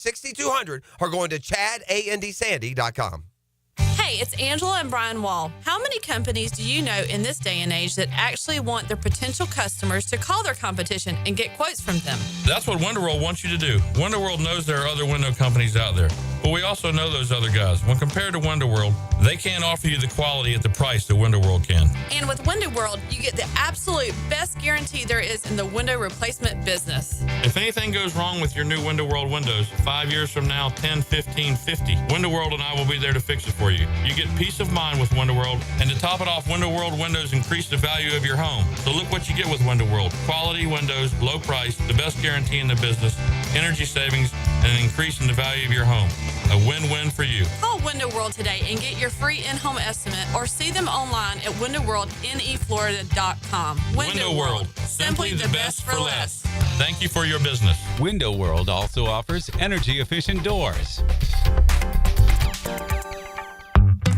6200 or going to ChadAndDSandy.com. Hey, it's Angela and Brian Wall. How many companies do you know in this day and age that actually want their potential customers to call their competition and get quotes from them? That's what Window World wants you to do. Window World knows there are other window companies out there, but we also know those other guys. When compared to Window World, they can't offer you the quality at the price that Window World can. And with Window World, you get the absolute best guarantee there is in the window replacement business. If anything goes wrong with your new Window World windows, 5 years from now, 10, 15, 50, Window World and I will be there to fix it for you. You get peace of mind with Window World, and to top it off, Window World windows increase the value of your home. So look what you get with Window World. Quality windows, low price, the best guarantee in the business, energy savings, and an increase in the value of your home. A win-win for you. Call Window World today and get your free in-home estimate or see them online at windowworldneflorida.com. Window World. Simply the best for less. Thank you for your business. Window World also offers energy-efficient doors.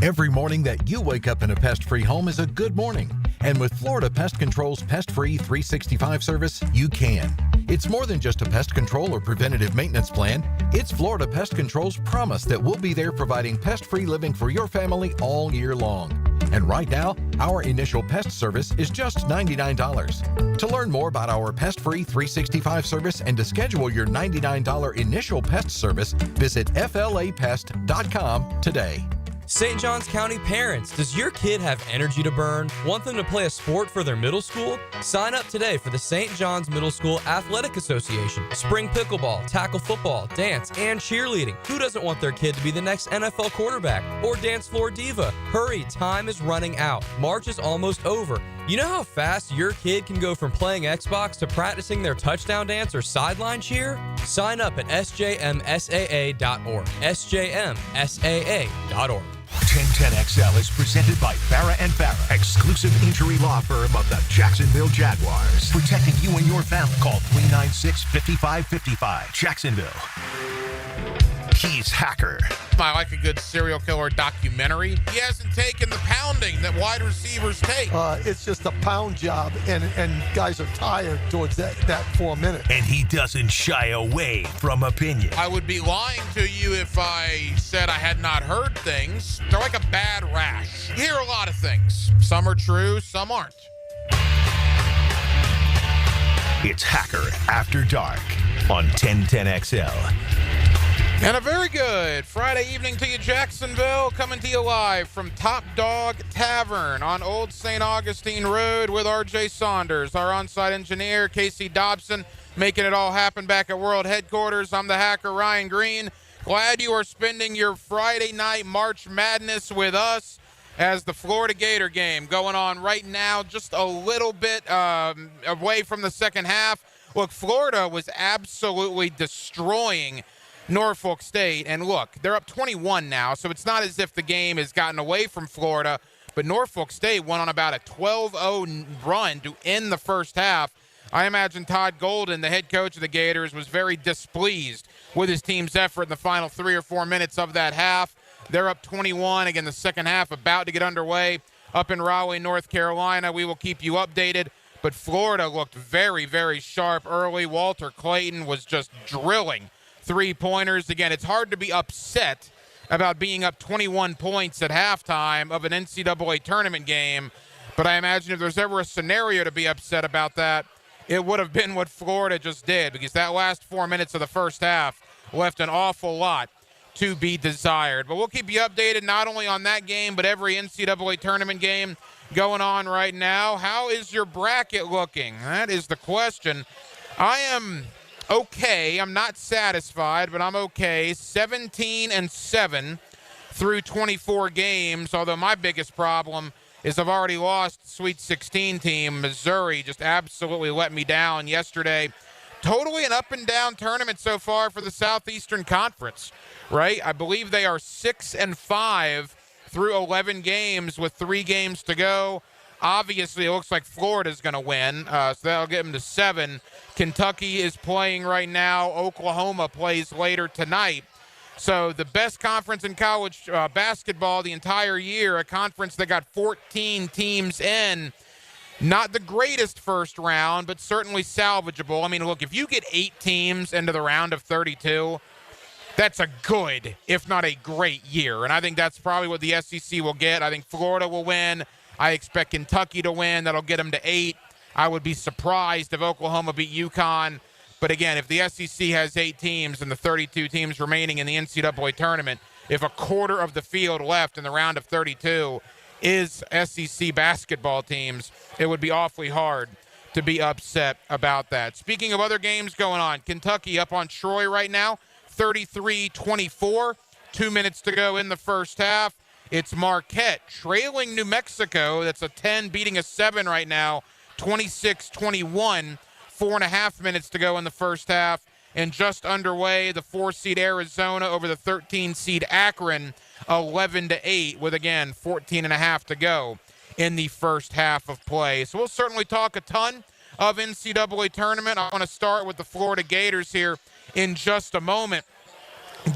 Every morning that you wake up in a pest-free home is a good morning. And with Florida Pest Control's Pest-Free 365 service, you can. It's more than just a pest control or preventative maintenance plan. It's Florida Pest Control's promise that we'll be there providing pest-free living for your family all year long. And right now, our initial pest service is just $99. To learn more about our Pest-Free 365 service and to schedule your $99 initial pest service, visit flapest.com today. St. Johns County parents, does your kid have energy to burn? Want them to play a sport for their middle school? Sign up today for the St. John's Middle School Athletic Association. Spring pickleball, tackle football, dance, and cheerleading. Who doesn't want their kid to be the next NFL quarterback or dance floor diva? Hurry, time is running out. March is almost over. You know how fast your kid can go from playing Xbox to practicing their touchdown dance or sideline cheer? Sign up at sjmsaa.org. sjmsaa.org. 1010XL is presented by Farah & Farah, exclusive injury law firm of the Jacksonville Jaguars. Protecting you and your family. Call 396-5555. Jacksonville. He's Hacker. I like a good serial killer documentary. He hasn't taken the pounding that wide receivers take. It's just a pound job, and guys are tired towards that for a minute. And he doesn't shy away from opinion. I would be lying to you if I said I had not heard things. They're like a bad rash. You hear a lot of things. Some are true, some aren't. It's Hacker After Dark on 1010XL. And a very good Friday evening to you, Jacksonville, coming to you live from Top Dawg Tavern on Old St. Augustine Road with R.J. Saunders, our on-site engineer, Casey Dobson, making it all happen back at World Headquarters. I'm the Hacker, Ryan Green. Glad you are spending your Friday night March Madness with us as the Florida Gator game going on right now, just a little bit away from the second half. Look, Florida was absolutely destroying Norfolk State, and look, they're up 21 now, so it's not as if the game has gotten away from Florida, but Norfolk State went on about a 12-0 run to end the first half. I imagine Todd Golden, the head coach of the Gators, was very displeased with his team's effort in the final 3 or 4 minutes of that half. They're up 21. Again, the second half about to get underway up in Raleigh, North Carolina. We will keep you updated, but Florida looked very, very sharp early. Walter Clayton was just drilling three-pointers. Again, it's hard to be upset about being up 21 points at halftime of an NCAA tournament game, but I imagine if there's ever a scenario to be upset about that, it would have been what Florida just did, because that last 4 minutes of the first half left an awful lot to be desired. But we'll keep you updated not only on that game, but every NCAA tournament game going on right now. How is your bracket looking? That is the question. I am okay. I'm not satisfied, but I'm okay. 17-7 through 24 games, although my biggest problem is I've already lost Sweet 16 team. Missouri just absolutely let me down yesterday. Totally an up-and-down tournament so far for the Southeastern Conference, right? I believe they are 6-5 through 11 games with 3 games to go. Obviously, it looks like Florida's going to win, so that'll get them to 7. Kentucky is playing right now. Oklahoma plays later tonight. So the best conference in college basketball the entire year, a conference that got 14 teams in. Not the greatest first round, but certainly salvageable. I mean, look, if you get 8 teams into the round of 32, that's a good, if not a great year. And I think that's probably what the SEC will get. I think Florida will win. I expect Kentucky to win. That'll get them to 8. I would be surprised if Oklahoma beat UConn. But again, if the SEC has 8 teams and the 32 teams remaining in the NCAA tournament, if a quarter of the field left in the round of 32 is SEC basketball teams, it would be awfully hard to be upset about that. Speaking of other games going on, Kentucky up on Troy right now, 33-24, 2 minutes to go in the first half. It's Marquette trailing New Mexico. That's a 10 beating a 7 right now, 26-21, 4.5 minutes to go in the first half. And just underway, the 4-seed Arizona over the 13-seed Akron, 11-8, with, again, 14.5 to go in the first half of play. So we'll certainly talk a ton of NCAA tournament. I want to start with the Florida Gators here in just a moment.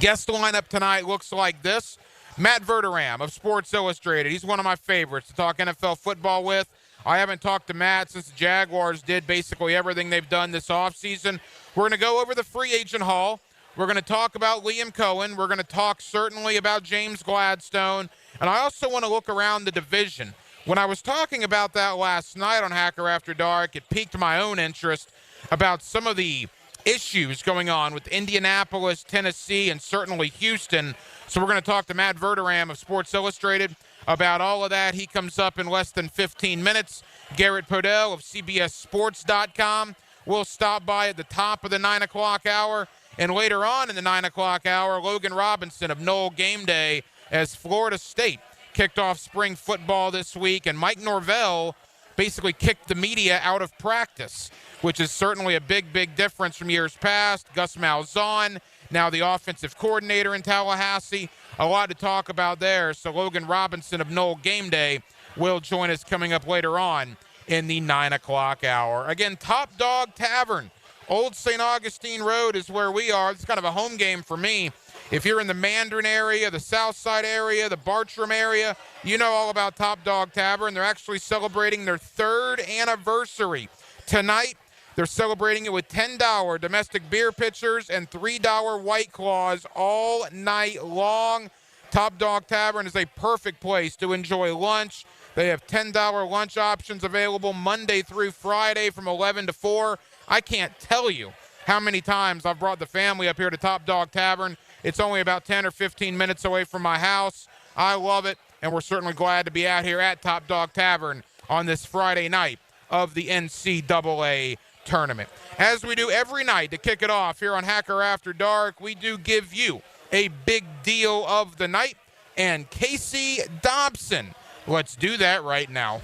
Guest lineup tonight looks like this. Matt Verderam of Sports Illustrated. He's one of my favorites to talk NFL football with. I haven't talked to Matt since the Jaguars did basically everything they've done this offseason. We're going to go over the free agent haul. We're going to talk about Liam Cohen. We're going to talk certainly about James Gladstone. And I also want to look around the division. When I was talking about that last night on Hacker After Dark, it piqued my own interest about some of the issues going on with Indianapolis, Tennessee, and certainly Houston. So we're going to talk to Matt Verderam of Sports Illustrated about all of that. He comes up in less than 15 minutes. Garrett Podell of CBSSports.com will stop by at the top of the 9 o'clock hour. And later on in the 9 o'clock hour, Logan Robinson of Noel Game Day, as Florida State kicked off spring football this week, and Mike Norvell basically kicked the media out of practice, which is certainly a big, big difference from years past. Gus Malzahn, now the offensive coordinator in Tallahassee. A lot to talk about there. So Logan Robinson of Noel Game Day will join us coming up later on in the 9 o'clock hour. Again, Top Dog Tavern, Old St. Augustine Road is where we are. It's kind of a home game for me. If you're in the Mandarin area, the South Side area, the Bartram area, you know all about Top Dog Tavern. They're actually celebrating their 3rd anniversary tonight. They're celebrating it with $10 domestic beer pitchers and $3 White Claws all night long. Top Dog Tavern is a perfect place to enjoy lunch. They have $10 lunch options available Monday through Friday from 11 to 4. I can't tell you how many times I've brought the family up here to Top Dog Tavern. It's only about 10 or 15 minutes away from my house. I love it, and we're certainly glad to be out here at Top Dog Tavern on this Friday night of the NCAA tournament. As we do every night to kick it off here on Hacker After Dark, we do give you a big deal of the night. And Casey Dobson, let's do that right now.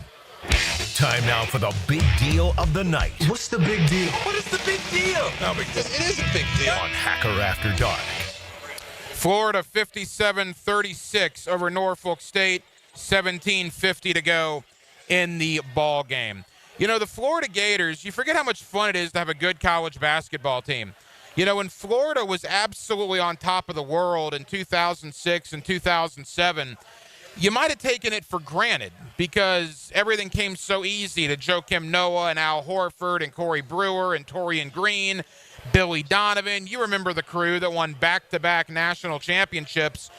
Time now for the big deal of the night. What's the big deal? What is the big deal? No big deal. It is a big deal. On Hacker After Dark. Florida 57-36 over Norfolk State, 17:50 to go in the ball game. You know, the Florida Gators, you forget how much fun it is to have a good college basketball team. You know, when Florida was absolutely on top of the world in 2006 and 2007, you might have taken it for granted because everything came so easy to Joakim Noah and Al Horford and Corey Brewer and Torian Green, Billy Donovan. You remember the crew that won back-to-back national championships.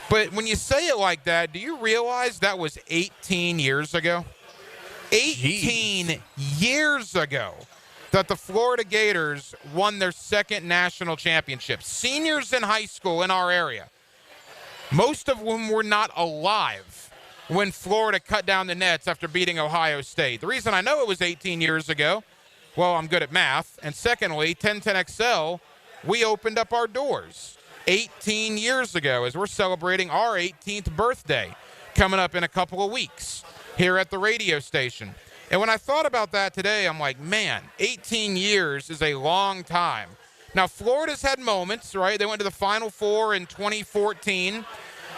But when you say it like that, do you realize that was 18 years ago? 18 years ago that the Florida Gators won their 2nd national championship. Seniors in high school in our area, most of whom were not alive when Florida cut down the nets after beating Ohio State. The reason I know it was 18 years ago, well, I'm good at math. And secondly, 1010XL, we opened up our doors 18 years ago as we're celebrating our 18th birthday coming up in a couple of weeks here at the radio station. And when I thought about that today, I'm like, man, 18 years is a long time. Now, Florida's had moments, right? They went to the Final Four in 2014.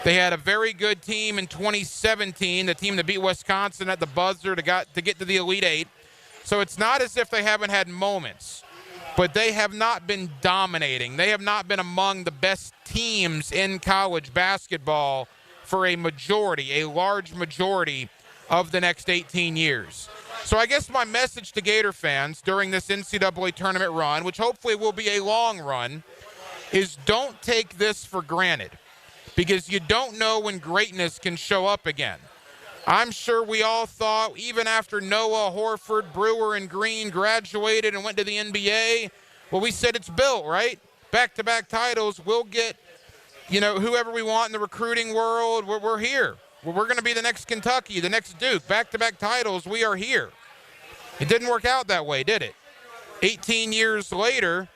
They had a very good team in 2017, the team that beat Wisconsin at the buzzer to get to the Elite Eight. So it's not as if they haven't had moments, but they have not been dominating. They have not been among the best teams in college basketball for a large majority of the next 18 years. So I guess my message to Gator fans during this NCAA tournament run, which hopefully will be a long run, is don't take this for granted, because you don't know when greatness can show up again. I'm sure we all thought, even after Noah, Horford, Brewer, and Green graduated and went to the NBA, well, we said it's built, right? Back-to-back titles. We'll get, whoever we want in the recruiting world. We're here. We're going to be the next Kentucky, the next Duke. Back-to-back titles. We are here. It didn't work out that way, did it? 18 years later,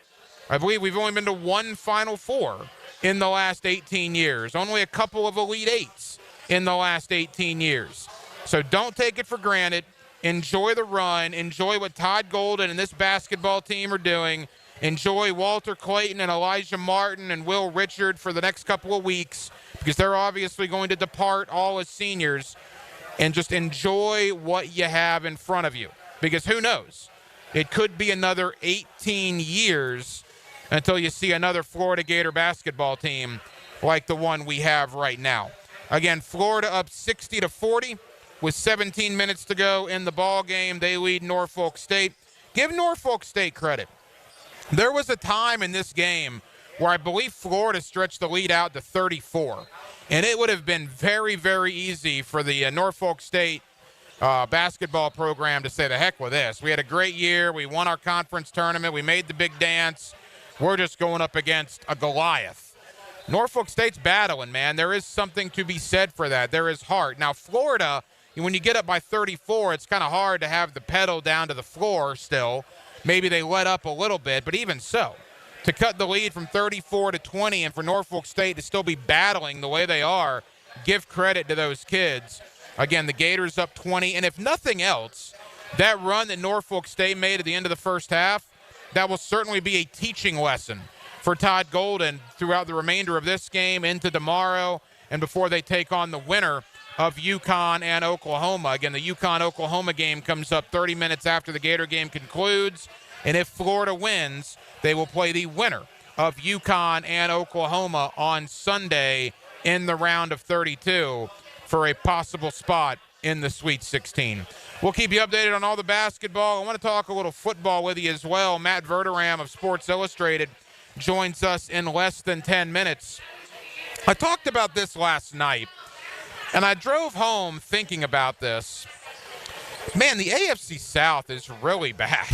I believe we've only been to one Final Four in the last 18 years. Only a couple of Elite Eights in the last 18 years. So don't take it for granted. Enjoy the run. Enjoy what Todd Golden and this basketball team are doing. Enjoy Walter Clayton and Elijah Martin and Will Richard for the next couple of weeks, because they're obviously going to depart all as seniors. And just enjoy what you have in front of you, because who knows? It could be another 18 years until you see another Florida Gator basketball team like the one we have right now. Again, Florida up 60-40 with 17 minutes to go in the ball game. They lead Norfolk State. Give Norfolk State credit. There was a time in this game where I believe Florida stretched the lead out to 34, and it would have been very, very easy for the Norfolk State basketball program to say, the heck with this. We had a great year. We won our conference tournament. We made the big dance. We're just going up against a Goliath. Norfolk State's battling, man. There is something to be said for that. There is heart. Now, Florida, when you get up by 34, it's kind of hard to have the pedal down to the floor still. Maybe they let up a little bit, but even so, to cut the lead from 34 to 20 and for Norfolk State to still be battling the way they are, give credit to those kids. Again, the Gators up 20, and if nothing else, that run that Norfolk State made at the end of the first half, that will certainly be a teaching lesson for Todd Golden throughout the remainder of this game into tomorrow and before they take on the winner of UConn and Oklahoma. Again, the UConn-Oklahoma game comes up 30 minutes after the Gator game concludes, and if Florida wins, they will play the winner of UConn and Oklahoma on Sunday in the round of 32 for a possible spot in the Sweet 16. We'll keep you updated on all the basketball. I want to talk a little football with you as well. Matt Verderam of Sports Illustrated joins us in less than 10 minutes. I talked about this last night, and I drove home thinking about this. Man, the AFC South is really bad.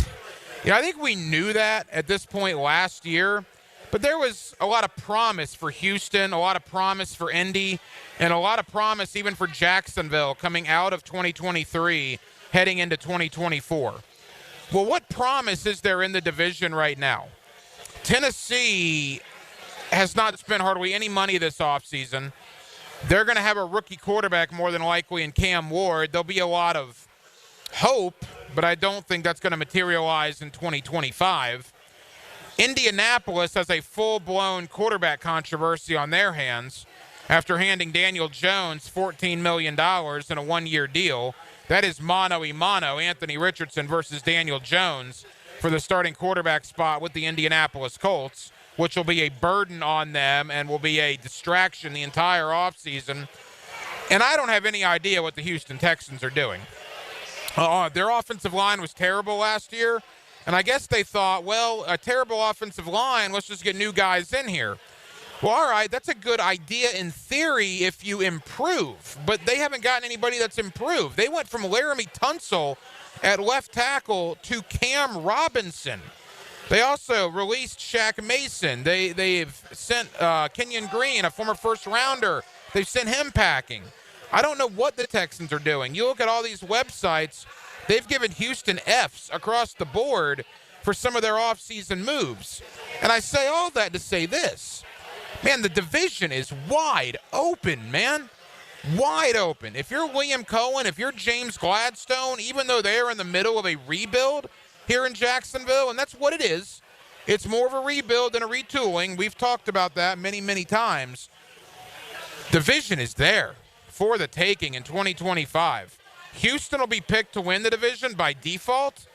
I think we knew that at this point last year, but there was a lot of promise for Houston, a lot of promise for Indy, and a lot of promise even for Jacksonville coming out of 2023, heading into 2024. Well, what promise is there in the division right now? Tennessee has not spent hardly any money this offseason. They're going to have a rookie quarterback more than likely in Cam Ward. There'll be a lot of hope, but I don't think that's going to materialize in 2025. Indianapolis has a full-blown quarterback controversy on their hands after handing Daniel Jones $14 million in a one-year deal. That is mano a mano, Anthony Richardson versus Daniel Jones for the starting quarterback spot with the Indianapolis Colts, which will be a burden on them and will be a distraction the entire offseason. And I don't have any idea what the Houston Texans are doing. Their offensive line was terrible last year, and I guess they thought, well, a terrible offensive line, let's just get new guys in here. Well, all right, that's a good idea in theory if you improve, but they haven't gotten anybody that's improved. They went from Laramie Tunsil at left tackle to Cam Robinson. They also released Shaq Mason. They've sent Kenyon Green, a former first-rounder. They've sent him packing. I don't know what the Texans are doing. You look at all these websites, they've given Houston Fs across the board for some of their offseason moves. And I say all that to say this. Man, the division is wide open, man. Wide open. If you're William Cohen, if you're James Gladstone, even though they're in the middle of a rebuild here in Jacksonville, and that's what it is, it's more of a rebuild than a retooling. We've talked about that many, many times. Division is there for the taking in 2025. Houston will be picked to win the division by default,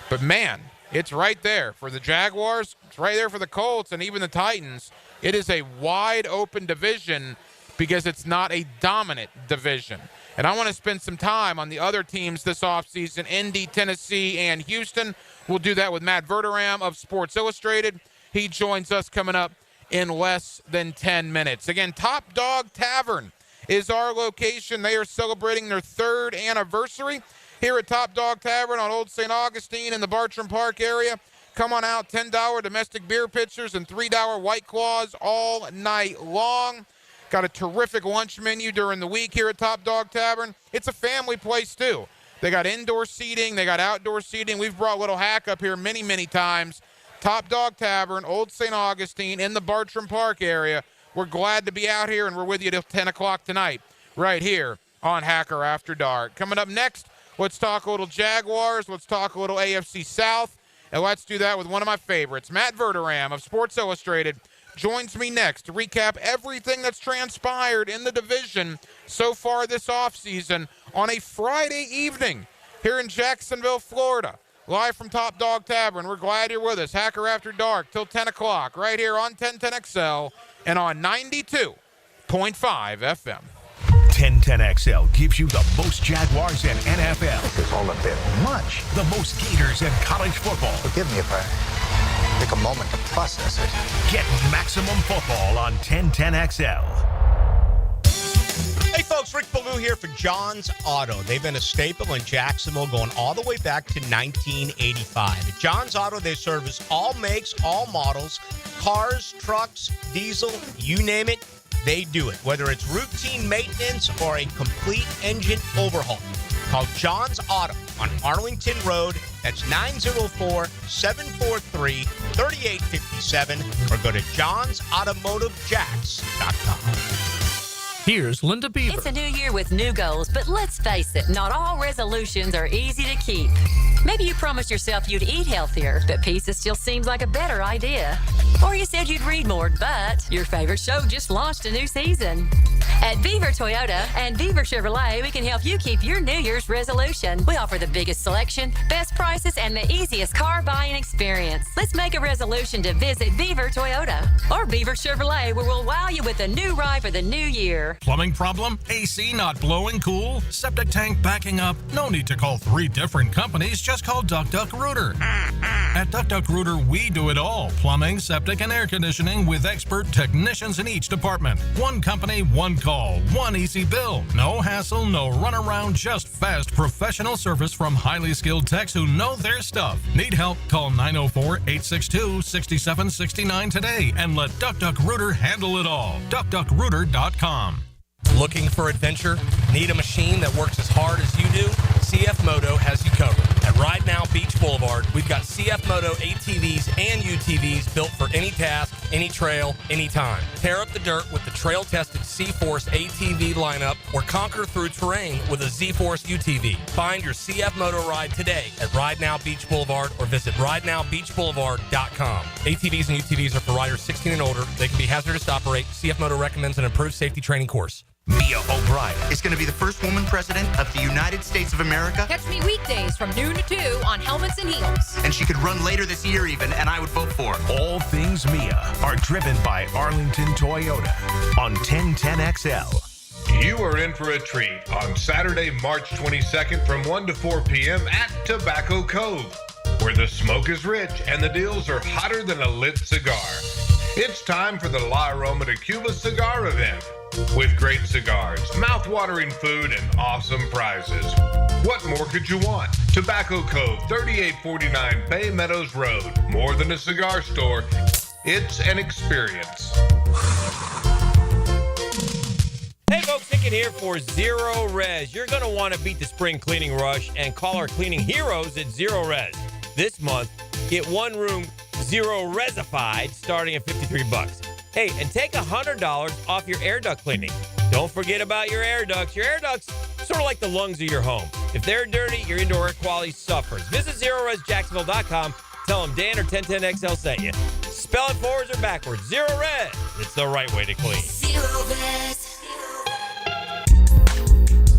but man, it's right there for the Jaguars. It's right there for the Colts and even the Titans. It is a wide open division because it's not a dominant division. And I want to spend some time on the other teams this offseason, Indy, Tennessee, and Houston. We'll do that with Matt Verderam of Sports Illustrated. He joins us coming up in less than 10 minutes. Again, Top Dog Tavern is our location. They are celebrating their 3rd anniversary here at Top Dog Tavern on Old St. Augustine in the Bartram Park area. Come on out, $10 domestic beer pitchers and $3 White Claws all night long. Got a terrific lunch menu during the week here at Top Dog Tavern. It's a family place, too. They got indoor seating. They got outdoor seating. We've brought Little Hack up here many, many times. Top Dog Tavern, Old St. Augustine in the Bartram Park area. We're glad to be out here, and we're with you till 10 o'clock tonight right here on Hacker After Dark. Coming up next, let's talk a little Jaguars. Let's talk a little AFC South. And let's do that with one of my favorites. Matt Verderam of Sports Illustrated joins me next to recap everything that's transpired in the division so far this offseason on a Friday evening here in Jacksonville, Florida. Live from Top Dog Tavern. We're glad you're with us. Hacker After Dark till 10 o'clock right here on 1010XL and on 92.5 FM. 1010XL gives you the most Jaguars and NFL. It's all a bit much. The most Gators and college football. Forgive me if I take a moment to process it. Get maximum football on 1010XL. Hey folks, Rick Ballou here for John's Auto. They've been a staple in Jacksonville going all the way back to 1985. At John's Auto, they service all makes, all models, cars, trucks, diesel, you name it, they do it. Whether it's routine maintenance or a complete engine overhaul. Call John's Auto on Arlington Road. That's 904-743-3857 or go to johnsautomotivejacks.com. Here's Linda Beaver. It's a new year with new goals, but let's face it, not all resolutions are easy to keep. Maybe you promised yourself you'd eat healthier, but pizza still seems like a better idea. Or you said you'd read more, but your favorite show just launched a new season. At Beaver Toyota and Beaver Chevrolet, we can help you keep your New Year's resolution. We offer the biggest selection, best prices, and the easiest car buying experience. Let's make a resolution to visit Beaver Toyota or Beaver Chevrolet, where we'll wow you with a new ride for the new year. Plumbing problem? AC not blowing cool? Septic tank backing up? No need to call 3 different companies. Just call Duck Duck Rooter. At Duck Duck Rooter, we do it all. Plumbing, septic, and air conditioning with expert technicians in each department. One company, one call, one easy bill. No hassle, no runaround, just fast professional service from highly skilled techs who know their stuff. Need help? Call 904-862-6769 today and let Duck Duck Rooter handle it all. DuckDuckRooter.com. Looking for adventure? Need a machine that works as hard as you do? CF Moto has you covered. At Ride Now Beach Boulevard, we've got CF Moto ATVs and UTVs built for any task, any trail, anytime. Tear up the dirt with the trail-tested C-Force ATV lineup or conquer through terrain with a Z-Force UTV. Find your CF Moto ride today at Ride Now Beach Boulevard or visit ridenowbeachboulevard.com. ATVs and UTVs are for riders 16 and older. They can be hazardous to operate. CF Moto recommends an improved safety training course. Mia O'Brien is going to be the first woman president of the United States of America. Catch me weekdays from noon to 2 on Helmets and Heels. And she could run later this year even, and I would vote for her. All things Mia are driven by Arlington Toyota on 1010XL. You are in for a treat on Saturday, March 22nd from 1 to 4 p.m. at Tobacco Cove, where the smoke is rich and the deals are hotter than a lit cigar. It's time for the La Aroma de Cuba cigar event. With great cigars, mouth-watering food, and awesome prizes. What more could you want? Tobacco Cove, 3849 Bay Meadows Road. More than a cigar store, it's an experience. Hey folks, Hicken here for Zero Res. You're going to want to beat the spring cleaning rush and call our cleaning heroes at Zero Res. This month, get one room Zero Resified starting at $53. Hey, and take $100 off your air duct cleaning. Don't forget about your air ducts. Your air ducts, sort of like the lungs of your home. If they're dirty, your indoor air quality suffers. Visit ZeroResJacksonville.com. Tell them Dan or 1010XL sent you. Spell it forwards or backwards. Zero Res. It's the right way to clean. Zero Res.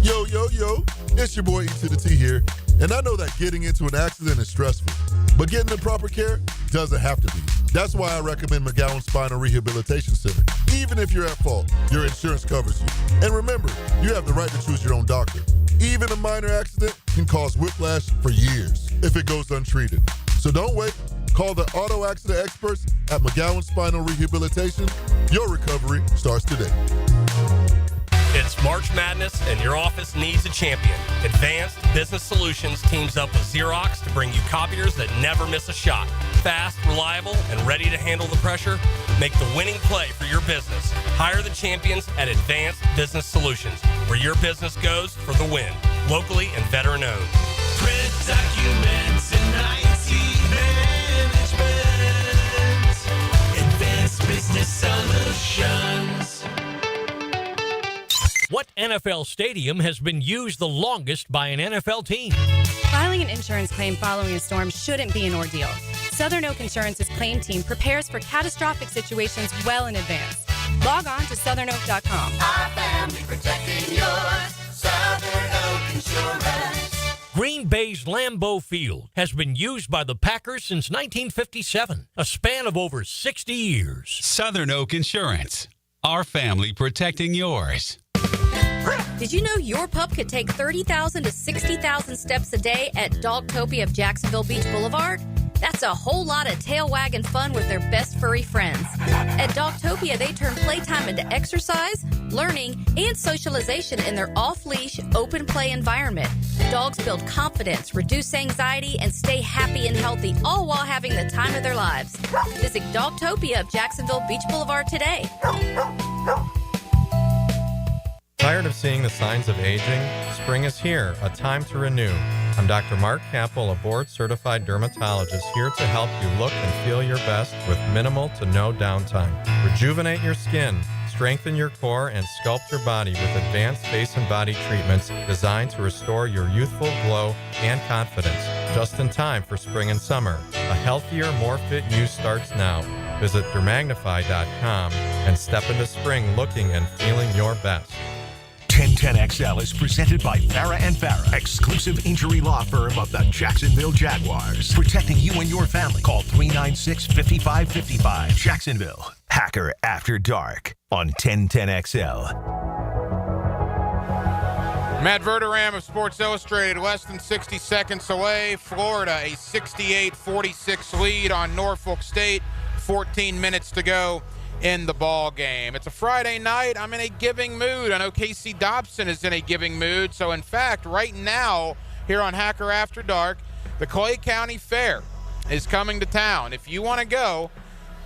Yo, yo, yo. It's your boy E to the T here. And I know that getting into an accident is stressful, but getting the proper care doesn't have to be. That's why I recommend McGowan Spinal Rehabilitation Center. Even if you're at fault, your insurance covers you. And remember, you have the right to choose your own doctor. Even a minor accident can cause whiplash for years if it goes untreated. So don't wait. Call the auto accident experts at McGowan Spinal Rehabilitation. Your recovery starts today. It's March Madness, and your office needs a champion. Advanced Business Solutions teams up with Xerox to bring you copiers that never miss a shot. Fast, reliable, and ready to handle the pressure. Make the winning play for your business. Hire the champions at Advanced Business Solutions, where your business goes for the win. Locally and veteran-owned. Print documents and IT management. Advanced Business Solutions. What NFL stadium has been used the longest by an NFL team? Filing an insurance claim following a storm shouldn't be an ordeal. Southern Oak Insurance's claim team prepares for catastrophic situations well in advance. Log on to southernoak.com. Our family protecting yours. Southern Oak Insurance. Green Bay's Lambeau Field has been used by the Packers since 1957, a span of over 60 years. Southern Oak Insurance. Our family protecting yours. Did you know your pup could take 30,000 to 60,000 steps a day at Dogtopia of Jacksonville Beach Boulevard? That's a whole lot of tail wagging fun with their best furry friends. At Dogtopia, they turn playtime into exercise, learning, and socialization in their off-leash, open play environment. Dogs build confidence, reduce anxiety, and stay happy and healthy, all while having the time of their lives. Visit Dogtopia of Jacksonville Beach Boulevard today. Tired of seeing the signs of aging? Spring is here, a time to renew. I'm Dr. Mark Capel, a board-certified dermatologist here to help you look and feel your best with minimal to no downtime. Rejuvenate your skin, strengthen your core, and sculpt your body with advanced face and body treatments designed to restore your youthful glow and confidence. Just in time for spring and summer. A healthier, more fit you starts now. Visit dermagnify.com and step into spring looking and feeling your best. 1010XL is presented by Farah & Farah, exclusive injury law firm of the Jacksonville Jaguars. Protecting you and your family. Call 396-5555. Jacksonville. Hacker After Dark on 1010XL. Matt Verderam of Sports Illustrated, less than 60 seconds away. Florida, a 68-46 lead on Norfolk State. 14 minutes to go in the ball game. It's a Friday night. I'm in a giving mood. I know Casey Dobson is in a giving mood. So, in fact, right now, here on Hacker After Dark, the Clay County Fair is coming to town. If you want to go,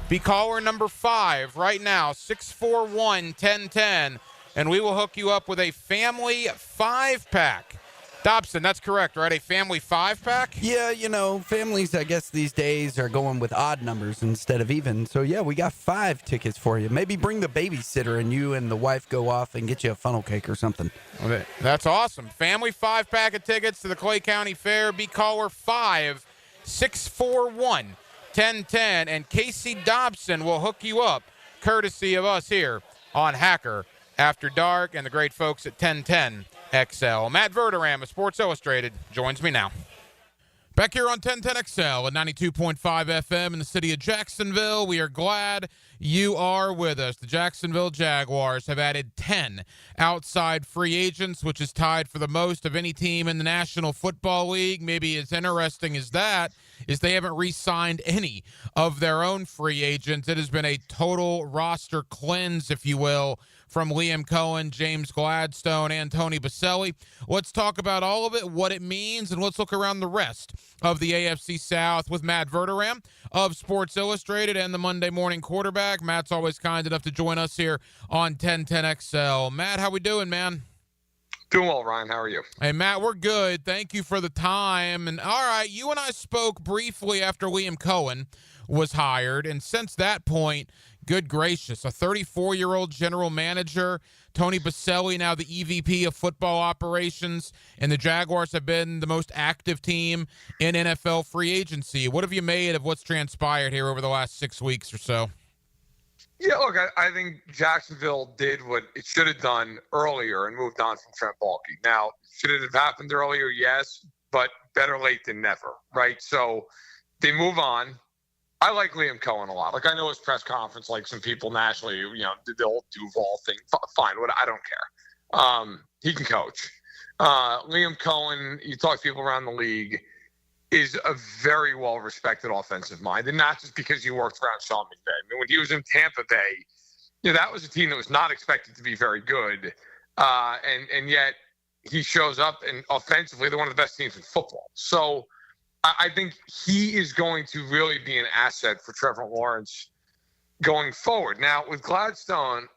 be caller number 5 right now, 641-1010, and we will hook you up with a family 5-pack. Dobson, that's correct, right? A family 5-pack? Yeah, you know, families, I guess, these days are going with odd numbers instead of even. So, yeah, we got 5 tickets for you. Maybe bring the babysitter and you and the wife go off and get you a funnel cake or something. Okay. That's awesome. Family 5-pack of tickets to the Clay County Fair. Be caller 5, 641-1010, and Casey Dobson will hook you up, courtesy of us here on Hacker After Dark and the great folks at 1010XL. Matt Verderam of Sports Illustrated joins me now. Back here on 1010XL at 92.5 FM in the city of Jacksonville. We are glad you are with us. The Jacksonville Jaguars have added 10 outside free agents, which is tied for the most of any team in the National Football League. Maybe as interesting as that is they haven't re-signed any of their own free agents. It has been a total roster cleanse, if you will, from Liam Cohen, James Gladstone, and Tony Baselli. Let's talk about all of it, what it means, and let's look around the rest of the AFC South with Matt Verderam of Sports Illustrated and the Monday Morning Quarterback. Matt's always kind enough to join us here on 1010XL. Matt, how we doing, man? Doing well, Ryan. How are you? Hey, Matt, we're good. Thank you for the time. And all right, you and I spoke briefly after Liam Cohen was hired, and since that point, good gracious, a 34-year-old general manager, Tony Baselli, now the EVP of football operations, and the Jaguars have been the most active team in NFL free agency. What have you made of what's transpired here over the last 6 weeks or so? Yeah, look, I think Jacksonville did what it should have done earlier and moved on from Trent Baalke. Now, should it have happened earlier? Yes, but better late than never, right? So they move on. I like Liam Cohen a lot. Like, I know his press conference, like some people nationally, you know, did the whole Duval thing. Fine, I don't care. He can coach. Liam Cohen, you talk to people around the league, is a very well-respected offensive mind, and not just because he worked around Sean McVay. I mean, when he was in Tampa Bay, that was a team that was not expected to be very good, and yet he shows up, and offensively, they're one of the best teams in football. So I think he is going to really be an asset for Trevor Lawrence going forward. Now, with Gladstone,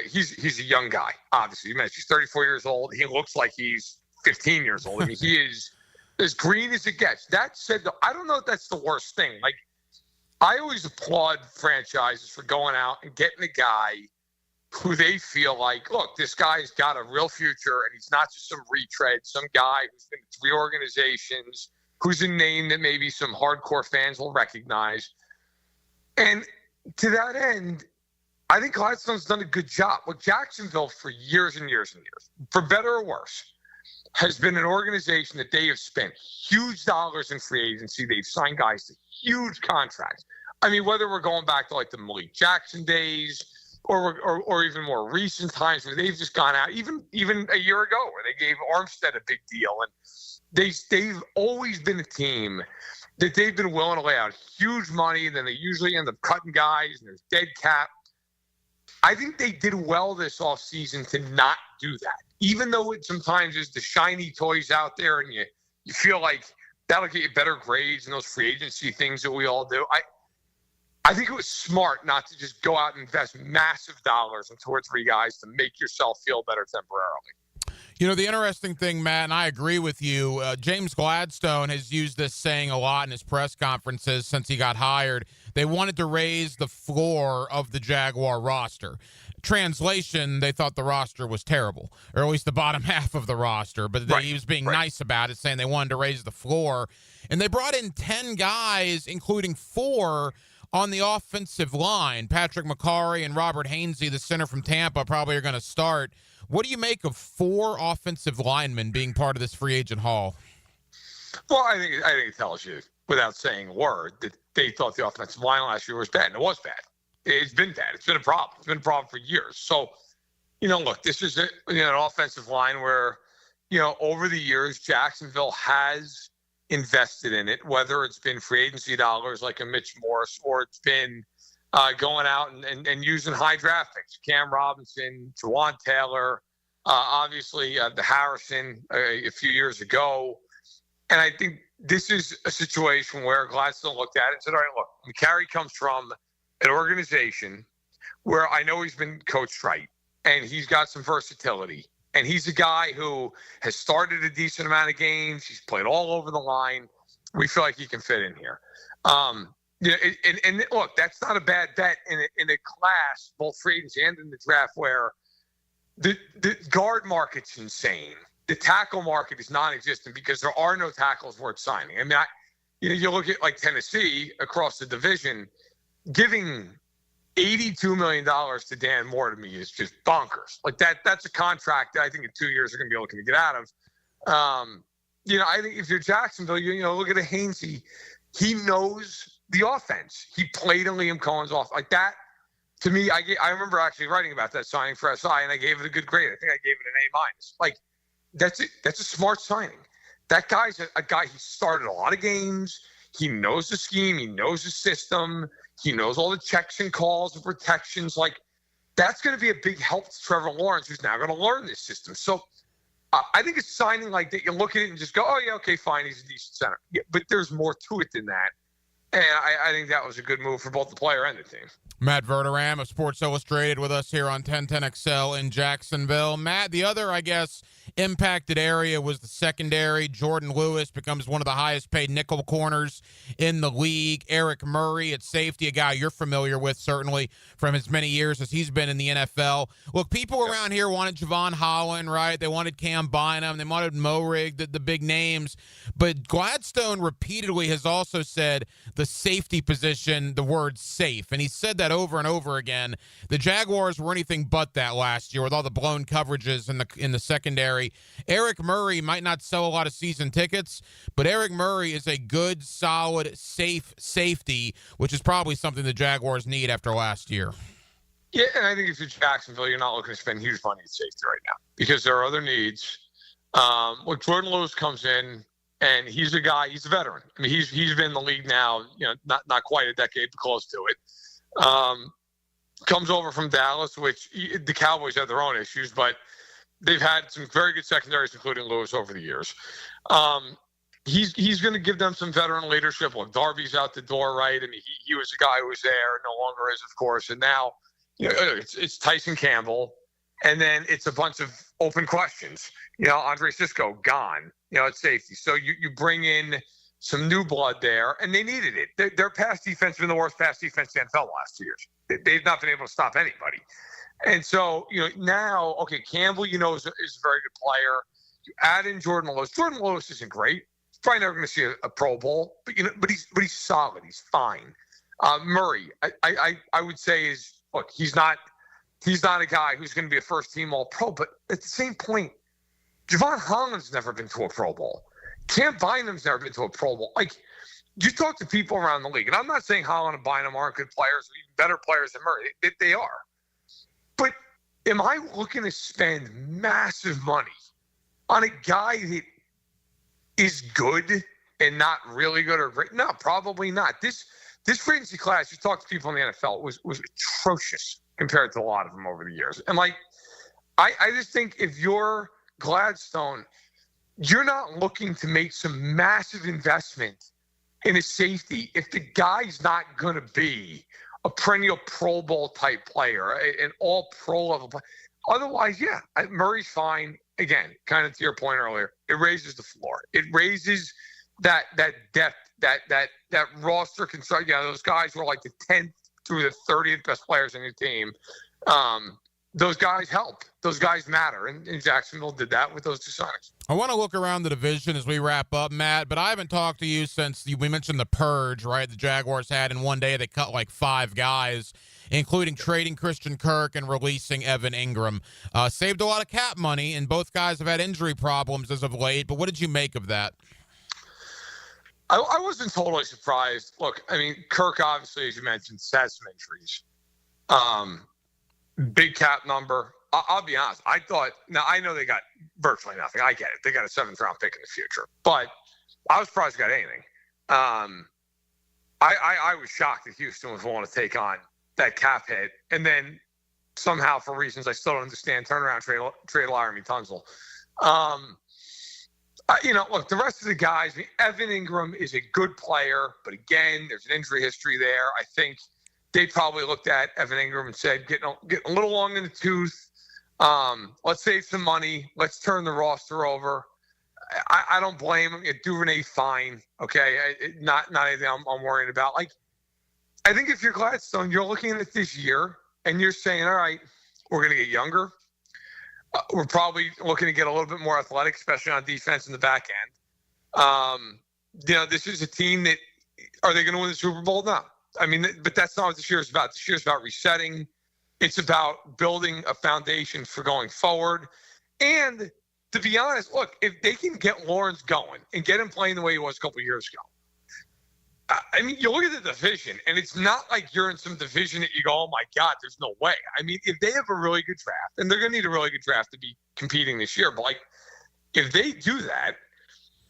he's a young guy, obviously. You mentioned he's 34 years old. He looks like he's 15 years old. I mean, he is as green as it gets. That said, though, I don't know if that's the worst thing. Like, I always applaud franchises for going out and getting a guy who they feel like, look, this guy's got a real future, and he's not just some retread, some guy who's been in 3 organizations, who's a name that maybe some hardcore fans will recognize. And to that end, I think Gladstone's done a good job. Look, Jacksonville for years and years and years, for better or worse, has been an organization that they have spent huge dollars in free agency. They've signed guys to huge contracts. I mean, whether we're going back to like the Malik Jackson days or even more recent times where they've just gone out, even a year ago where they gave Armstead a big deal. And they've always been a team that they've been willing to lay out huge money, and then they usually end up cutting guys, and there's dead cap. I think they did well this offseason to not do that, even though it sometimes is the shiny toys out there, and you feel like that'll get you better grades and those free agency things that we all do. I think it was smart not to just go out and invest massive dollars in 2 or 3 guys to make yourself feel better temporarily. The interesting thing, Matt, and I agree with you, James Gladstone has used this saying a lot in his press conferences since he got hired. They wanted to raise the floor of the Jaguar roster. Translation, they thought the roster was terrible, or at least the bottom half of the roster, but he was being nice about it, saying they wanted to raise the floor. And they brought in 10 guys, including 4 on the offensive line. Patrick McCarry and Robert Hainsey, the center from Tampa, probably are going to start. What do you make of 4 offensive linemen being part of this free agent haul? Well, I think it tells you, without saying a word, that they thought the offensive line last year was bad, and it was bad. It's been bad. It's been a problem. It's been a problem for years. So, look, this is an offensive line where, over the years, Jacksonville has invested in it, whether it's been free agency dollars like a Mitch Morse, or it's been going out and using high draft picks. Cam Robinson, Jawan Taylor, obviously the Harrison a few years ago. And I think this is a situation where Gladstone looked at it and said, all right, look, McCarry comes from an organization where I know he's been coached right, and he's got some versatility. And he's a guy who has started a decent amount of games. He's played all over the line. We feel like he can fit in here. And look, that's not a bad bet in a class, both free agency and in the draft, where the guard market's insane. The tackle market is non-existent because there are no tackles worth signing. I mean, you look at like Tennessee across the division, giving $82 million to Dan Moore to me is just bonkers. Like that's a contract that I think in 2 years they're going to be looking to get out of. I think if you're Jacksonville, look at a Hainsey. He knows the offense. He played in Liam Cohen's off like that. To me, I remember actually writing about that signing for SI, and I gave it a good grade. I think I gave it an A-. Like that's it. That's a smart signing. That guy's a guy. He started a lot of games. He knows the scheme. He knows the system. He knows all the checks and calls and protections. Like, that's going to be a big help to Trevor Lawrence, who's now going to learn this system. So I think it's signing like that. You look at it and just go, oh, yeah, okay, fine. He's a decent center. Yeah, but there's more to it than that. And I think that was a good move for both the player and the team. Matt Verderam of Sports Illustrated with us here on 1010XL in Jacksonville. Matt, the other, impacted area was the secondary. Jordan Lewis becomes one of the highest paid nickel corners in the league. Eric Murray at safety, a guy you're familiar with certainly from as many years as he's been in the NFL. Look, people around here wanted Javon Holland, right? They wanted Cam Bynum. They wanted Morig, the big names. But Gladstone repeatedly has also said the safety position, the word safe. And he said that over and over again. The Jaguars were anything but that last year with all the blown coverages in the secondary. Eric Murray might not sell a lot of season tickets, but Eric Murray is a good, solid, safe safety, which is probably something the Jaguars need after last year. Yeah, and I think if you're Jacksonville, you're not looking to spend huge money at safety right now because there are other needs. Jordan Lewis comes in, And he's a guy, he's a veteran. I mean, he's been in the league now, not quite a decade, but close to it. Comes over from Dallas, which the Cowboys have their own issues, but they've had some very good secondaries, including Lewis, over the years. He's going to give them some veteran leadership. Look, Darby's out the door, right? I mean, he was a guy who was there, no longer is, of course. And now, it's Tyson Campbell, and then it's a bunch of open questions. Andre Sisco gone, at safety. So you bring in some new blood there, and they needed it. Their pass defense has been the worst pass defense in the NFL the last 2 years. They've not been able to stop anybody. And so, now, okay, Campbell, is a very good player. You add in Jordan Lewis. Jordan Lewis isn't great. He's probably never going to see a Pro Bowl, but he's solid. He's fine. Murray, I would say look, he's not a guy who's going to be a first-team All-Pro, but at the same point, Javon Holland's never been to a Pro Bowl. Cam Bynum's never been to a Pro Bowl. Like, you talk to people around the league, and I'm not saying Holland and Bynum aren't good players, or even better players than Murray. They are. But am I looking to spend massive money on a guy that is good and not really good or great? No, probably not. This free agency class, you talk to people in the NFL, was atrocious compared to a lot of them over the years. And, I just think if you're Gladstone, you're not looking to make some massive investment in a safety if the guy's not going to be a perennial Pro Bowl type player, an all pro level player. Otherwise, yeah, Murray's fine. Again, kind of to your point earlier, it raises the floor. It raises that depth, that roster construct. Those guys who are like the 10th through the 30th best players on your team. Those guys help. Those guys matter. And Jacksonville did that with those two signings. I want to look around the division as we wrap up, Matt, but I haven't talked to you since we mentioned the purge, right? The Jaguars had in one day they cut like 5 guys, including trading Christian Kirk and releasing Evan Ingram. Saved a lot of cap money, and both guys have had injury problems as of late, but what did you make of that? I wasn't totally surprised. Look, I mean, Kirk, obviously, as you mentioned, had some injuries. Big cap number. I'll be honest. I thought, now I know they got virtually nothing. I get it. They got a 7th round pick in the future, but I was surprised they got anything. I was shocked that Houston was willing to take on that cap hit, and then somehow, for reasons I still don't understand, turn around, trade Laramie Tunsil. Look, the rest of the guys, I mean, Evan Ingram is a good player, but again, there's an injury history there. I think they probably looked at Evan Ingram and said, getting a little long in the tooth. Let's save some money. Let's turn the roster over. I don't blame him. Duvernay, fine. Okay. Not anything I'm worried about. I think if you're Gladstone, you're looking at this year and you're saying, all right, we're going to get younger. We're probably looking to get a little bit more athletic, especially on defense in the back end. This is a team that, are they going to win the Super Bowl? No. I mean, but that's not what this year is about. This year is about resetting. It's about building a foundation for going forward. And to be honest, look, if they can get Lawrence going and get him playing the way he was a couple of years ago, I mean, you look at the division, and it's not like you're in some division that you go, oh, my God, there's no way. I mean, if they have a really good draft, and they're going to need a really good draft to be competing this year, but, if they do that,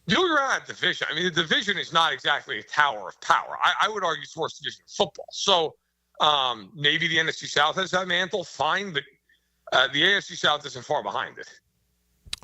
you look around that division. I mean, the division is not exactly a tower of power. I would argue it's the worst division of football. So maybe the NFC South has that mantle, fine, but the AFC South isn't far behind it.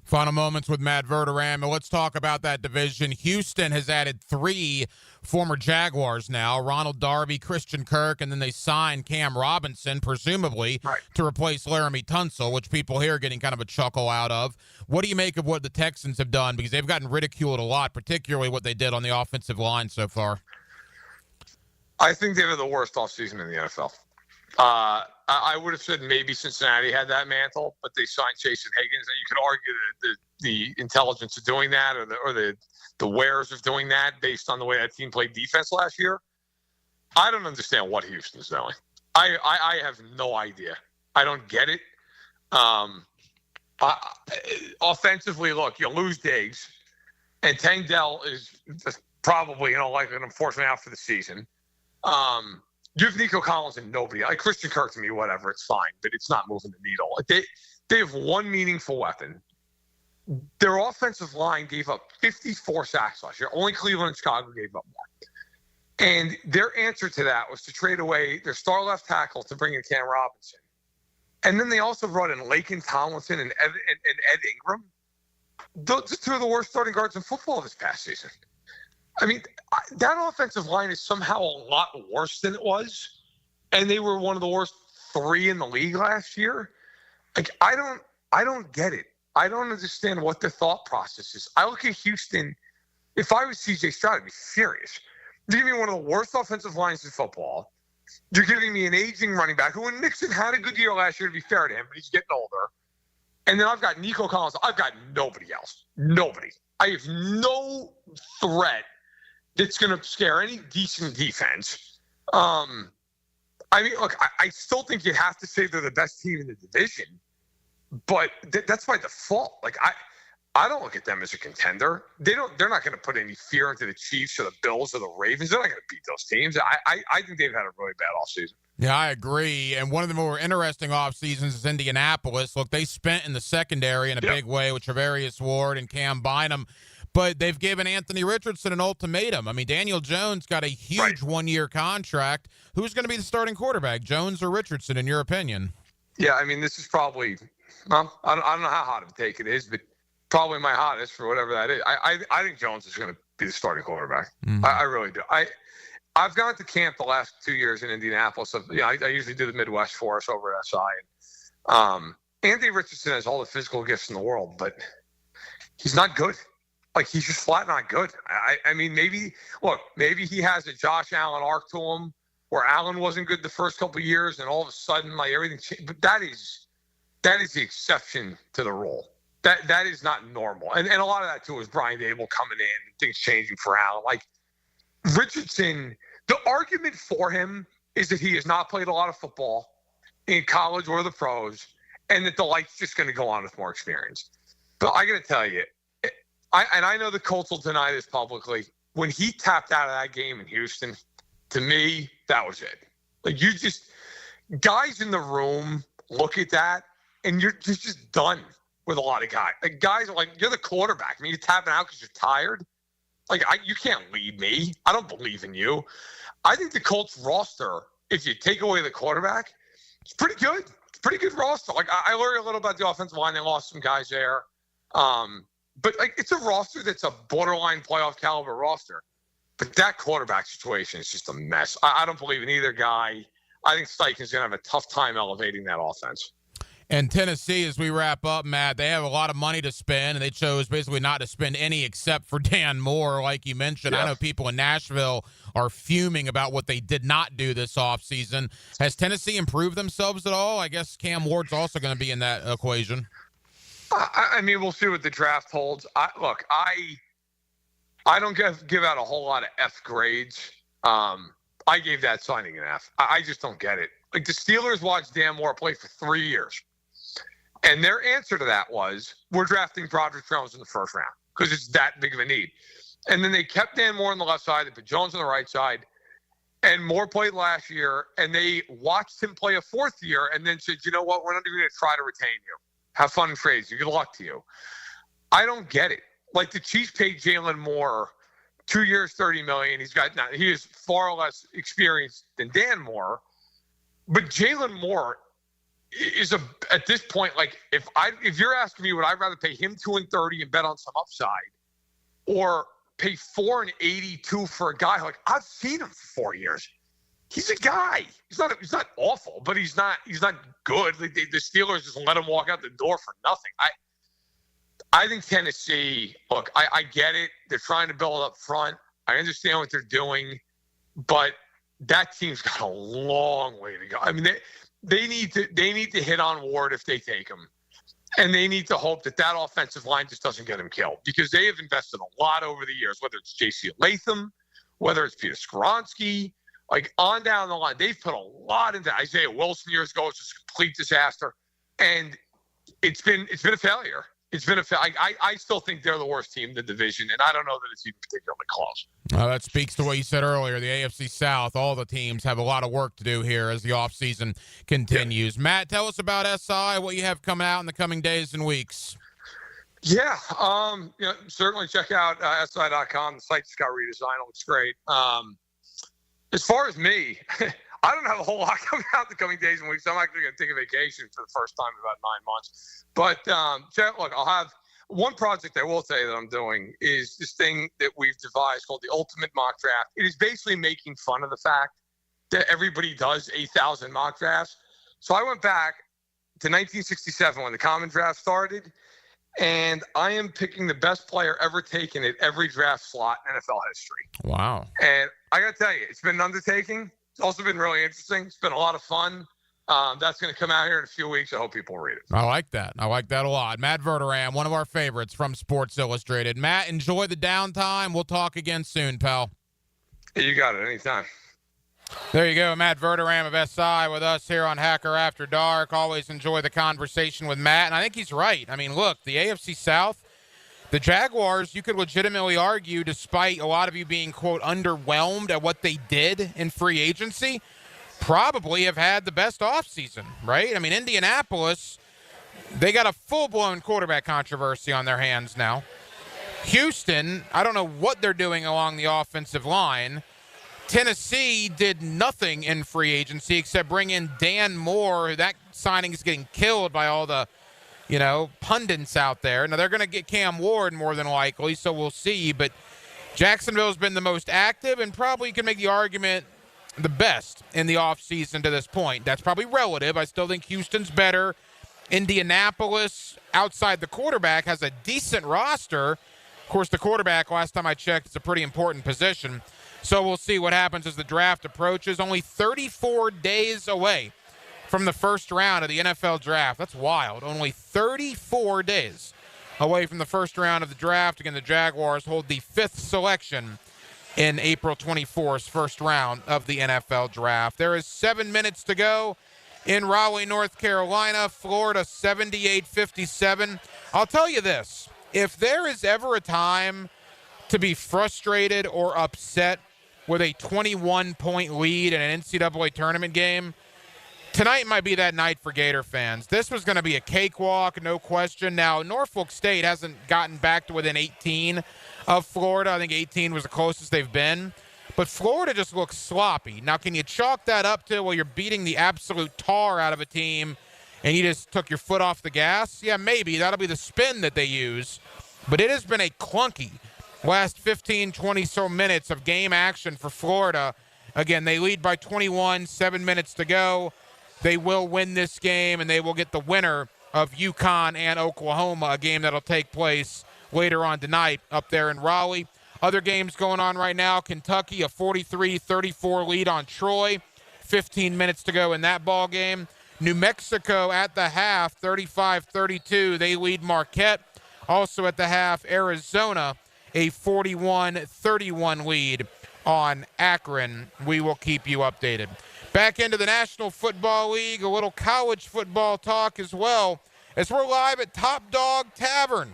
Final moments with Matt Verderame. Let's talk about that division. Houston has added 3 former Jaguars now, Ronald Darby, Christian Kirk, and then they signed Cam Robinson, presumably, to replace Laramie Tunsil, which people here are getting kind of a chuckle out of. What do you make of what the Texans have done? Because they've gotten ridiculed a lot, particularly what they did on the offensive line so far. I think they were the worst offseason in the NFL. I would have said maybe Cincinnati had that mantle, but they signed Jason Higgins, and you could argue that the intelligence of doing that or the wares of doing that based on the way that team played defense last year. I don't understand what Houston's doing. I have no idea. I don't get it. Offensively, look, you lose Diggs, and Tank Dell is probably, likely, unfortunately, out for the season. You have Nico Collins and nobody. Christian Kirk to me, whatever, it's fine, but it's not moving the needle. They have one meaningful weapon. their offensive line gave up 54 sacks last year. Only Cleveland and Chicago gave up more. And their answer to that was to trade away their star left tackle to bring in Cam Robinson. And then they also brought in Laken Tomlinson and Ed Ingram. Those are two of the worst starting guards in football this past season. I mean, that offensive line is somehow a lot worse than it was. And they were one of the worst 3 in the league last year. Like, I don't get it. I don't understand what the thought process is. I look at Houston. If I was CJ Stroud, I'd be furious. You're giving me one of the worst offensive lines in football. You're giving me an aging running back who, when Mixon had a good year last year, to be fair to him, but he's getting older. And then I've got Nico Collins. I've got nobody else. Nobody. I have no threat that's going to scare any decent defense. I mean, look, I still think you have to say they're the best team in the division, but that's by default. Like, I don't look at them as a contender. They're not going to put any fear into the Chiefs or the Bills or the Ravens. They're not going to beat those teams. I think they've had a really bad offseason. Yeah, I agree. And one of the more interesting off seasons is Indianapolis. Look, they spent in the secondary in a big way with Travarius Ward and Cam Bynum, but they've given Anthony Richardson an ultimatum. I mean, Daniel Jones got a huge one-year contract. Who's going to be the starting quarterback, Jones or Richardson, in your opinion? Yeah, I mean, this is probably I don't know how hot of a take it is, but probably my hottest for whatever that is. I think Jones is going to be the starting quarterback. Mm-hmm. I really do. I've gone to camp the last 2 years in Indianapolis. So, I usually do the Midwest for us over at SI. And, Anthony Richardson has all the physical gifts in the world, but he's not good. Like, he's just flat not good. I mean, maybe he has a Josh Allen arc to him where Allen wasn't good the first couple of years and all of a sudden, like, everything changed. But that is the exception to the rule. That is not normal. And a lot of that, too, is Brian Dable coming in and things changing for Allen. Like, Richardson, the argument for him is that he has not played a lot of football in college or the pros, and that the light's just going to go on with more experience. But I got to tell you, I know the Colts will deny this publicly. When he tapped out of that game in Houston, to me, that was it. Like, guys in the room look at that, and you're just done with a lot of guys. Like, guys are like, you're the quarterback. I mean, you're tapping out because you're tired. Like, you can't lead me. I don't believe in you. I think the Colts roster, if you take away the quarterback, it's pretty good. It's a pretty good roster. Like, I learned a little about the offensive line. They lost some guys there. But, like, it's a roster that's a borderline playoff caliber roster. But that quarterback situation is just a mess. I don't believe in either guy. I think Steichen's going to have a tough time elevating that offense. And Tennessee, as we wrap up, Matt, they have a lot of money to spend, and they chose basically not to spend any except for Dan Moore, like you mentioned. Yeah. I know people in Nashville are fuming about what they did not do this offseason. Has Tennessee improved themselves at all? I guess Cam Ward's also going to be in that equation. I mean, we'll see what the draft holds. I don't give out a whole lot of F grades. I gave that signing an F. I just don't get it. Like, the Steelers watched Dan Moore play for 3 years. And their answer to that was, we're drafting Broderick Jones in the first round because it's that big of a need. And then they kept Dan Moore on the left side. They put Jones on the right side. And Moore played last year. And they watched him play a fourth year and then said, you know what? We're not even going to try to retain you. Have fun and phrase you. Good luck to you. I don't get it. Like, the Chiefs paid Jalen Moore 2 years, $30 million. He is far less experienced than Dan Moore. But Jalen Moore is at this point, like, if you're asking me, would I rather pay him $2 and $30 and bet on some upside, or pay $4 and $82 for a guy like, I've seen him for 4 years. He's a guy. He's not awful, but he's not good. Like, the Steelers just let him walk out the door for nothing. I think Tennessee, look, I get it. They're trying to build up front. I understand what they're doing, but that team's got a long way to go. I mean, they need to hit on Ward if they take him, and they need to hope that offensive line just doesn't get him killed, because they have invested a lot over the years, whether it's J.C. Latham, whether it's Peter Skoronski, like, on down the line. They've put a lot into Isaiah Wilson years ago. It's just a complete disaster, and it's been a failure. It's been I still think they're the worst team in the division, and I don't know that it's even particularly close. That speaks to what you said earlier. The AFC South, all the teams have a lot of work to do here as the offseason continues. Yeah. Matt, tell us about SI, what you have coming out in the coming days and weeks. Yeah, certainly check out SI.com. The site just got redesigned. It looks great. As far as me, I don't have a whole lot coming out the coming days and weeks. I'm actually going to take a vacation for the first time in about 9 months. But look, I'll have one project I will tell you that I'm doing is this thing that we've devised called the Ultimate Mock Draft. It is basically making fun of the fact that everybody does 8,000 mock drafts. So I went back to 1967 when the Common Draft started, and I am picking the best player ever taken at every draft slot in NFL history. Wow. And I got to tell you, it's been an undertaking. It's also been really interesting. It's been a lot of fun. That's going to come out here in a few weeks. I hope people read it. I like that. I like that a lot. Matt Verderam, one of our favorites from Sports Illustrated. Matt, enjoy the downtime. We'll talk again soon, pal. You got it. Anytime. There you go, Matt Verderam of SI with us here on Hacker After Dark. Always enjoy the conversation with Matt, and I think he's right. I mean, look, the AFC South, the Jaguars, you could legitimately argue, despite a lot of you being, quote, underwhelmed at what they did in free agency, probably have had the best offseason, right? I mean, Indianapolis, they got a full-blown quarterback controversy on their hands now. Houston, I don't know what they're doing along the offensive line. Tennessee did nothing in free agency except bring in Dan Moore. That signing is getting killed by all the, pundits out there. Now, they're going to get Cam Ward more than likely, so we'll see. But Jacksonville's been the most active and probably you can make the argument the best in the offseason to this point. That's probably relative. I still think Houston's better. Indianapolis, outside the quarterback, has a decent roster. Of course, the quarterback, last time I checked, is a pretty important position. So we'll see what happens as the draft approaches. Only 34 days away from the first round of the NFL draft. That's wild. Only 34 days away from the first round of the draft. Again, the Jaguars hold the 5th selection in April 24th's first round of the NFL draft. There is 7 minutes to go in Raleigh, North Carolina. Florida 78-57. I'll tell you this. If there is ever a time to be frustrated or upset with a 21-point lead in an NCAA tournament game, tonight might be that night for Gator fans. This was going to be a cakewalk, no question. Now, Norfolk State hasn't gotten back to within 18 of Florida. I think 18 was the closest they've been. But Florida just looks sloppy. Now, can you chalk that up to, well, you're beating the absolute tar out of a team and you just took your foot off the gas? Yeah, maybe. That'll be the spin that they use. But it has been a clunky last 15, 20 so minutes of game action for Florida. Again, they lead by 21, 7 minutes to go. They will win this game, and they will get the winner of UConn and Oklahoma, a game that'll take place later on tonight up there in Raleigh. Other games going on right now, Kentucky, a 43-34 lead on Troy. 15 minutes to go in that ball game. New Mexico at the half, 35-32. They lead Marquette. Also at the half, Arizona, a 41-31 lead on Akron. We will keep you updated. Back into the National Football League, a little college football talk as well, as we're live at Top Dawg Tavern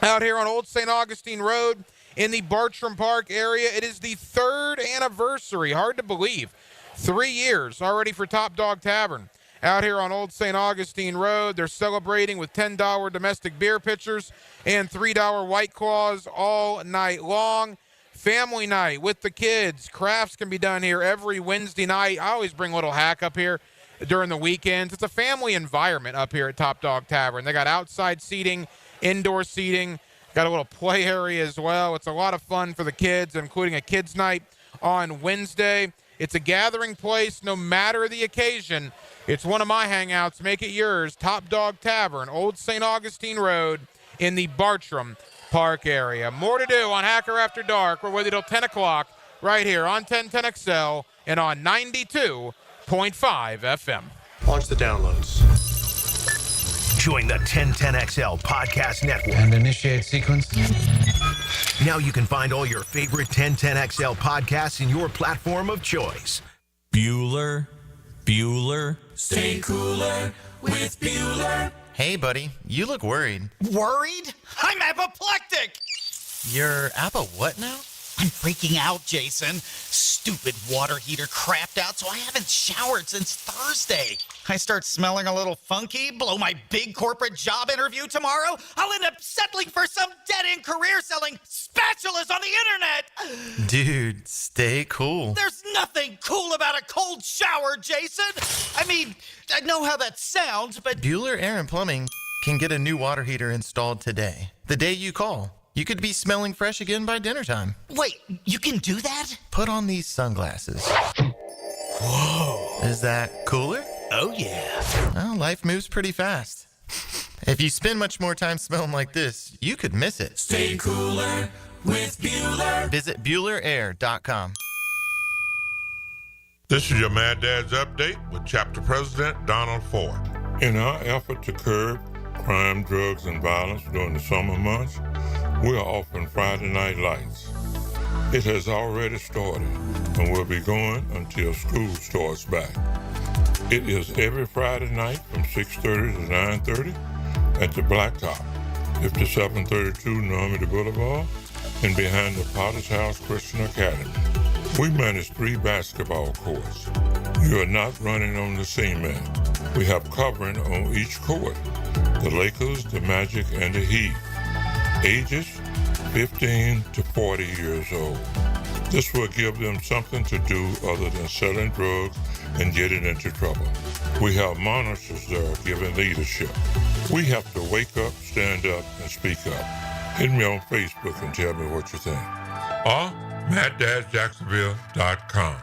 out here on Old St. Augustine Road in the Bartram Park area. It is the 3rd anniversary, hard to believe. 3 years already for Top Dawg Tavern out here on Old St. Augustine Road. They're celebrating with $10 domestic beer pitchers and $3 White Claws all night long. Family night with the kids. Crafts can be done here every Wednesday night. I always bring a little hack up here during the weekends. It's a family environment up here at Top Dawg Tavern. They got outside seating, indoor seating, got a little play area as well. It's a lot of fun for the kids, including a kids' night on Wednesday. It's a gathering place no matter the occasion. It's one of my hangouts. Make it yours. Top Dawg Tavern, Old St. Augustine Road in the Bartram Park area. More to do on Hacker After Dark. We're with you till 10 o'clock right here on 1010XL and on 92.5 FM. Launch the downloads. Join the 1010XL Podcast Network. And initiate sequence. Now you can find all your favorite 1010XL podcasts in your platform of choice. Bueller. Stay cooler with Bueller. Hey, buddy, you look worried. Worried? I'm apoplectic. You're what now? I'm freaking out, Jason. Stupid water heater crapped out, so I haven't showered since Thursday. I start smelling a little funky, blow my big corporate job interview tomorrow. I'll end up settling for some dead-end career selling spatulas on the internet. Dude, stay cool. There's nothing cool about a cold shower, Jason. I mean, I know how that sounds, but... Bueller Air and Plumbing can get a new water heater installed today. The day you call. You could be smelling fresh again by dinner time. Wait, you can do that? Put on these sunglasses. Whoa. Is that cooler? Oh, yeah. Well, life moves pretty fast. If you spend much more time smelling like this, you could miss it. Stay cooler with Bueller. Visit BuellerAir.com. This is your Mad Dad's Update with Chapter President Donald Ford. In our effort to curb crime, drugs, and violence during the summer months, we are offering Friday Night Lights. It has already started and will be going until school starts back. It is every Friday night from 6:30 to 9:30 at the Blacktop, 5732 Normandy Boulevard, and behind the Potter's House Christian Academy. We manage 3 basketball courts. You are not running on the cement. We have covering on each court. The Lakers, the Magic, and the Heat. Ages 15 to 40 years old. This will give them something to do other than selling drugs and getting into trouble. We have monitors there giving leadership. We have to wake up, stand up, and speak up. Hit me on Facebook and tell me what you think. Or MattDadJacksonville.com.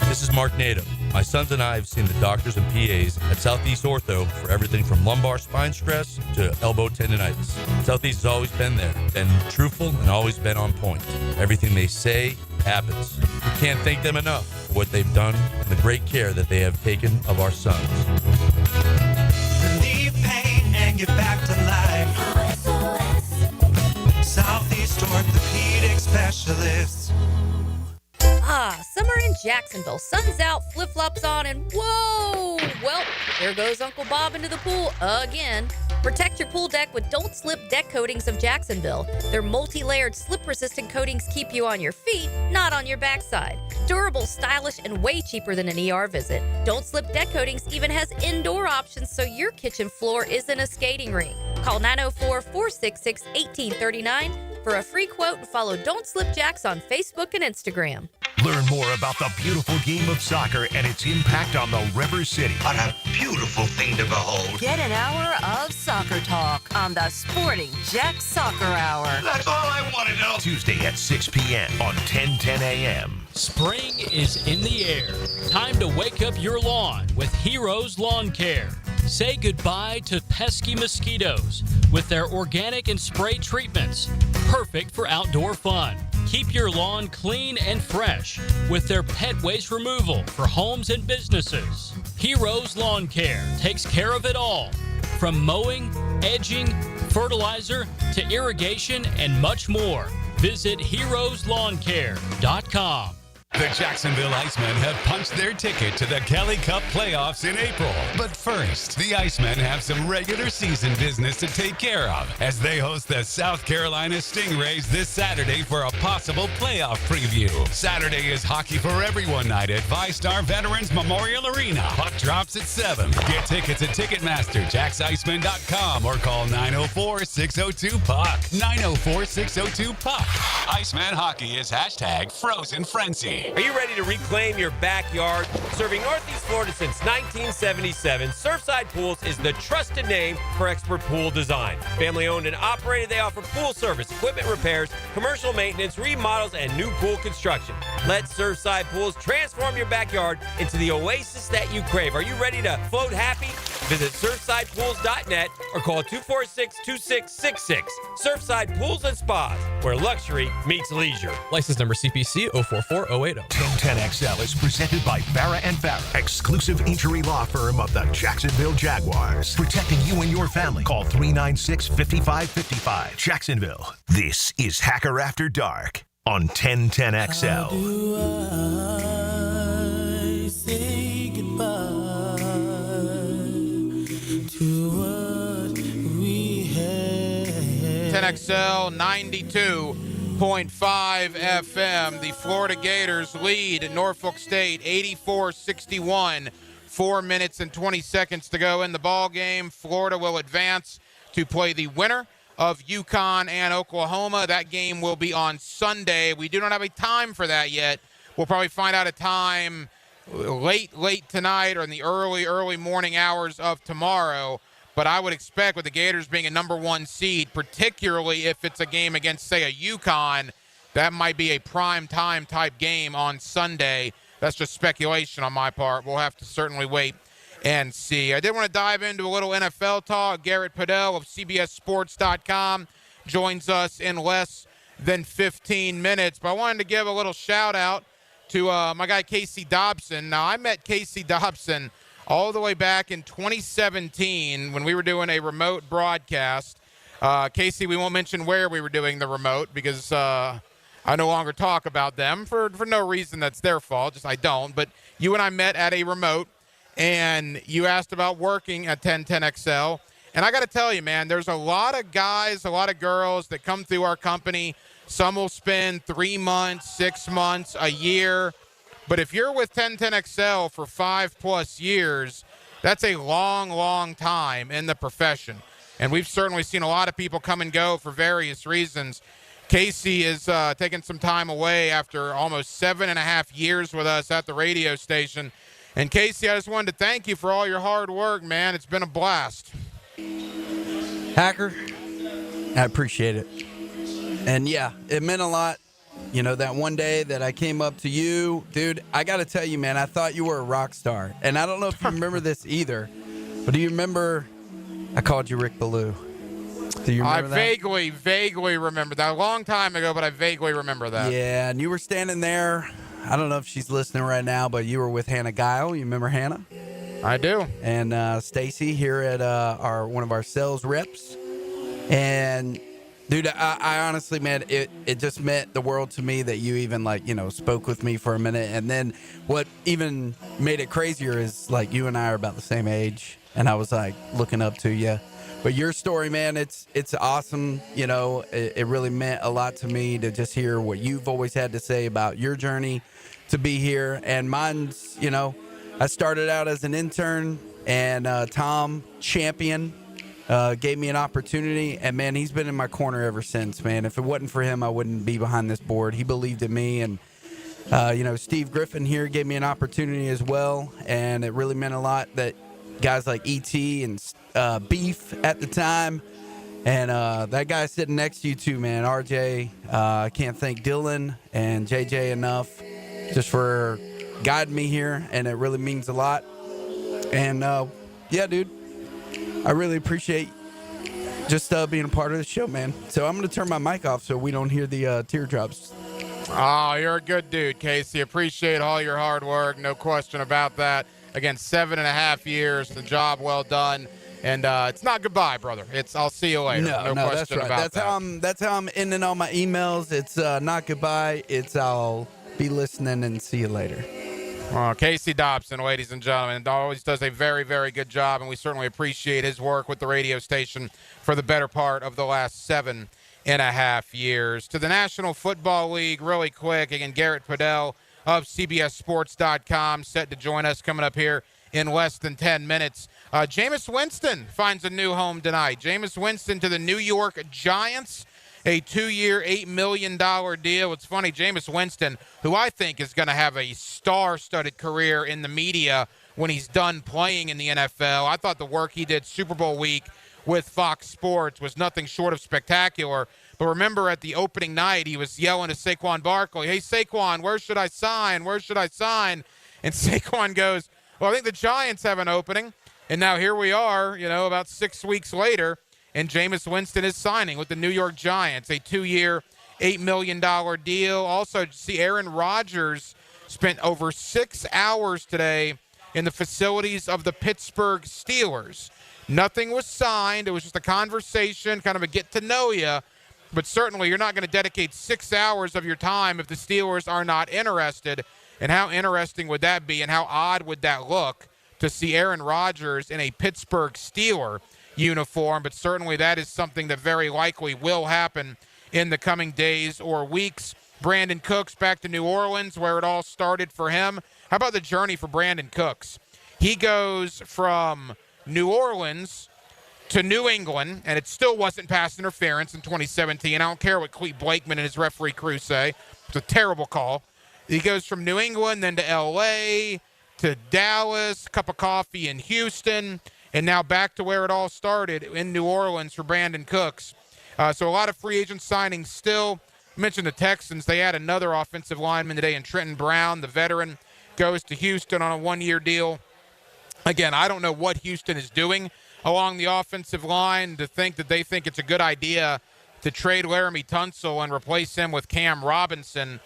This is Mark Nato. My sons and I have seen the doctors and PAs at Southeast Ortho for everything from lumbar spine stress to elbow tendonitis. Southeast has always been there, been truthful, and always been on point. Everything they say happens. We can't thank them enough for what they've done and the great care that they have taken of our sons. Relieve pain and get back to life. Southeast Orthopedic Specialists. Ah, summer in Jacksonville. Sun's out, flip-flops on, and whoa! Well, there goes Uncle Bob into the pool again. Protect your pool deck with Don't Slip Deck Coatings of Jacksonville. Their multi-layered slip-resistant coatings keep you on your feet, not on your backside. Durable, stylish, and way cheaper than an ER visit. Don't Slip Deck Coatings even has indoor options so your kitchen floor isn't a skating rink. Call 904-466-1839 for a free quote and follow Don't Slip Jacks on Facebook and Instagram. Learn more about the beautiful game of soccer and its impact on the River City. What a beautiful thing to behold. Get an hour of soccer talk on the Sporting Jack Soccer Hour. That's all I want to know. Tuesday at 6 p.m. on 1010 a.m. Spring is in the air. Time to wake up your lawn with Heroes Lawn Care. Say goodbye to pesky mosquitoes with their organic and spray treatments. Perfect for outdoor fun. Keep your lawn clean and fresh with their pet waste removal for homes and businesses. Heroes Lawn Care takes care of it all, from mowing, edging, fertilizer to irrigation and much more. Visit heroeslawncare.com. The Jacksonville Icemen have punched their ticket to the Kelly Cup playoffs in April. But first, the Icemen have some regular season business to take care of as they host the South Carolina Stingrays this Saturday for a possible playoff preview. Saturday is Hockey for Everyone night at ViStar Veterans Memorial Arena. Puck drops at 7. Get tickets at Ticketmaster, JacksIceman.com, or call 904-602-PUCK. 904-602-PUCK. Iceman Hockey is #Frozen Frenzy. Are you ready to reclaim your backyard? Serving Northeast Florida since 1977, Surfside Pools is the trusted name for expert pool design. Family owned and operated, they offer pool service, equipment repairs, commercial maintenance, remodels, and new pool construction. Let Surfside Pools transform your backyard into the oasis that you crave. Are you ready to float happy? Visit surfsidepools.net or call 246-2666. Surfside Pools and Spas, where luxury meets leisure. License number CPC 044080. 1010XL is presented by Farah and Farah, exclusive injury law firm of the Jacksonville Jaguars. Protecting you and your family. Call 396-5555. Jacksonville. This is Hacker After Dark on 1010XL. I say goodbye to what we had. 1010XL 92.5 FM. The Florida Gators lead at Norfolk State 84-61. 4 minutes and 20 seconds to go in the ball game. Florida will advance to play the winner of UConn and Oklahoma. That game will be on Sunday. We do not have a time for that yet. We'll probably find out a time late tonight or in the early morning hours of tomorrow. But I would expect with the Gators being a number 1 seed, particularly if it's a game against, say, a UConn, that might be a prime time type game on Sunday. That's just speculation on my part. We'll have to certainly wait and see. I did want to dive into a little NFL talk. Garrett Padell of CBSSports.com joins us in less than 15 minutes. But I wanted to give a little shout-out to my guy Casey Dobson. Now, I met Casey Dobson all the way back in 2017 when we were doing a remote broadcast. Casey, we won't mention where we were doing the remote because I no longer talk about them for no reason that's their fault, just I don't. But you and I met at a remote, and you asked about working at 1010XL. And I got to tell you, man, there's a lot of guys, a lot of girls that come through our company. Some will spend 3 months, 6 months, a year. But if you're with 1010XL for 5+ years, that's a long, long time in the profession. And we've certainly seen a lot of people come and go for various reasons. Casey is taking some time away after almost 7.5 years with us at the radio station. And Casey, I just wanted to thank you for all your hard work, man. It's been a blast. Hacker, I appreciate it. And yeah, it meant a lot. You know, that one day that I came up to you, dude, I got to tell you, man, I thought you were a rock star. And I don't know if you remember this either, but do you remember I called you Rick Ballou? Do you remember that? I vaguely remember that. A long time ago, but I vaguely remember that. Yeah, and you were standing there. I don't know if she's listening right now, but you were with Hannah Guile. You remember Hannah? I do. And Stacy here at one of our sales reps. And dude, I honestly, man, it just meant the world to me that you even, spoke with me for a minute. And then what even made it crazier is, you and I are about the same age. And I was, looking up to you. But your story, man, it's awesome. You know, it really meant a lot to me to just hear what you've always had to say about your journey to be here. And mine's, I started out as an intern, and Tom Champion gave me an opportunity, and man, he's been in my corner ever since, man. If it wasn't for him, I wouldn't be behind this board. He believed in me, and Steve Griffin here gave me an opportunity as well, and it really meant a lot that guys like E.T. and Beef at the time, and that guy sitting next to you too, man, RJ. I can't thank Dylan and JJ enough just for guiding me here, and it really means a lot. And yeah, dude, I really appreciate just being a part of the show, man. So I'm going to turn my mic off so we don't hear the teardrops. Oh, you're a good dude, Casey. Appreciate all your hard work. No question about that. Again, 7.5 years, the job well done. And it's not goodbye, brother. It's I'll see you later. No question that's right. about that. That's how I'm ending all my emails. It's not goodbye. It's I'll be listening and see you later. Casey Dobson, ladies and gentlemen, always does a very, very good job, and we certainly appreciate his work with the radio station for the better part of the last 7.5 years. To the National Football League, really quick, again, Garrett Padell of CBSSports.com set to join us coming up here in less than 10 minutes. Jameis Winston finds a new home tonight. Jameis Winston to the New York Giants. A 2-year, $8 million deal. It's funny, Jameis Winston, who I think is going to have a star-studded career in the media when he's done playing in the NFL. I thought the work he did Super Bowl week with Fox Sports was nothing short of spectacular. But remember at the opening night, he was yelling to Saquon Barkley, "Hey, Saquon, where should I sign? Where should I sign?" And Saquon goes, "Well, I think the Giants have an opening." And now here we are, about 6 weeks later, and Jameis Winston is signing with the New York Giants, a 2-year, $8 million deal. Also, see Aaron Rodgers spent over 6 hours today in the facilities of the Pittsburgh Steelers. Nothing was signed. It was just a conversation, kind of a get-to-know-you. But certainly you're not going to dedicate 6 hours of your time if the Steelers are not interested. And how interesting would that be, and how odd would that look to see Aaron Rodgers in a Pittsburgh Steeler uniform, but certainly that is something that very likely will happen in the coming days or weeks. Brandon Cooks back to New Orleans, where it all started for him. How about the journey for Brandon Cooks? He goes from New Orleans to New England, and it still wasn't pass interference in 2017. I don't care what Clete Blakeman and his referee crew say. It's a terrible call. He goes from New England, then to L.A., to Dallas, cup of coffee in Houston, and now back to where it all started in New Orleans for Brandon Cooks. So a lot of free agent signings still. I mentioned the Texans. They add another offensive lineman today in Trenton Brown, the veteran, goes to Houston on a one-year deal. Again, I don't know what Houston is doing along the offensive line to think that they think it's a good idea to trade Laramie Tunsil and replace him with Cam Robinson.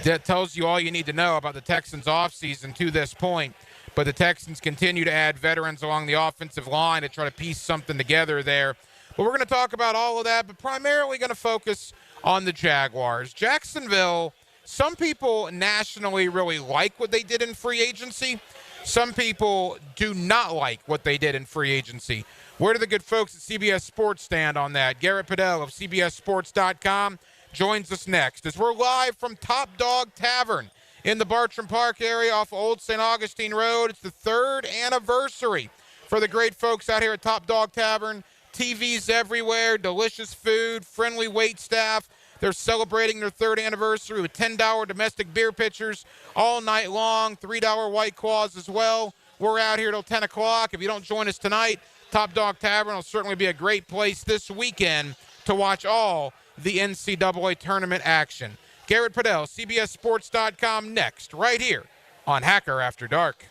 That tells you all you need to know about the Texans' offseason to this point. But the Texans continue to add veterans along the offensive line to try to piece something together there. But we're going to talk about all of that, but primarily going to focus on the Jaguars. Jacksonville, some people nationally really like what they did in free agency. Some people do not like what they did in free agency. Where do the good folks at CBS Sports stand on that? Garrett Padell of CBSSports.com joins us next as we're live from Top Dawg Tavern in the Bartram Park area off Old St. Augustine Road. It's the 3rd anniversary for the great folks out here at Top Dawg Tavern. TVs everywhere, delicious food, friendly wait staff. They're celebrating their 3rd anniversary with $10 domestic beer pitchers all night long, $3 White Claws as well. We're out here till 10 o'clock. If you don't join us tonight, Top Dawg Tavern will certainly be a great place this weekend to watch all the NCAA tournament action. Garrett Padell, CBSSports.com, next, right here on Hacker After Dark.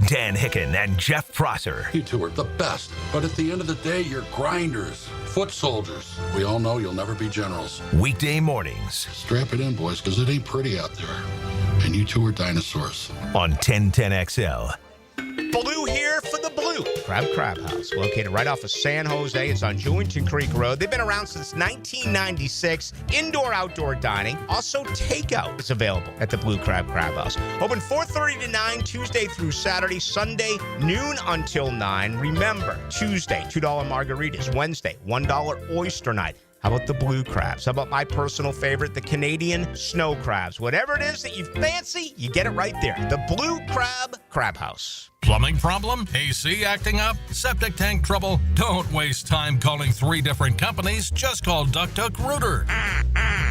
Dan Hicken and Jeff Prosser. You two are the best, but at the end of the day, you're grinders, foot soldiers. We all know you'll never be generals. Weekday mornings. Strap it in, boys, because it ain't pretty out there. And you two are dinosaurs. On 1010XL. Blue here for the Blue Crab House, located right off of San Jose. It's on Julington Creek Road. They've been around since 1996. Indoor-outdoor dining. Also, takeout is available at the Blue Crab House. Open 4:30 to 9, Tuesday through Saturday. Sunday, noon until 9. Remember, Tuesday, $2 margaritas. Wednesday, $1 oyster night. How about the blue crabs? How about my personal favorite, the Canadian snow crabs? Whatever it is that you fancy, you get it right there. The Blue Crab House. Plumbing problem? AC acting up? Septic tank trouble? Don't waste time calling 3 different companies. Just call Duck Rooter.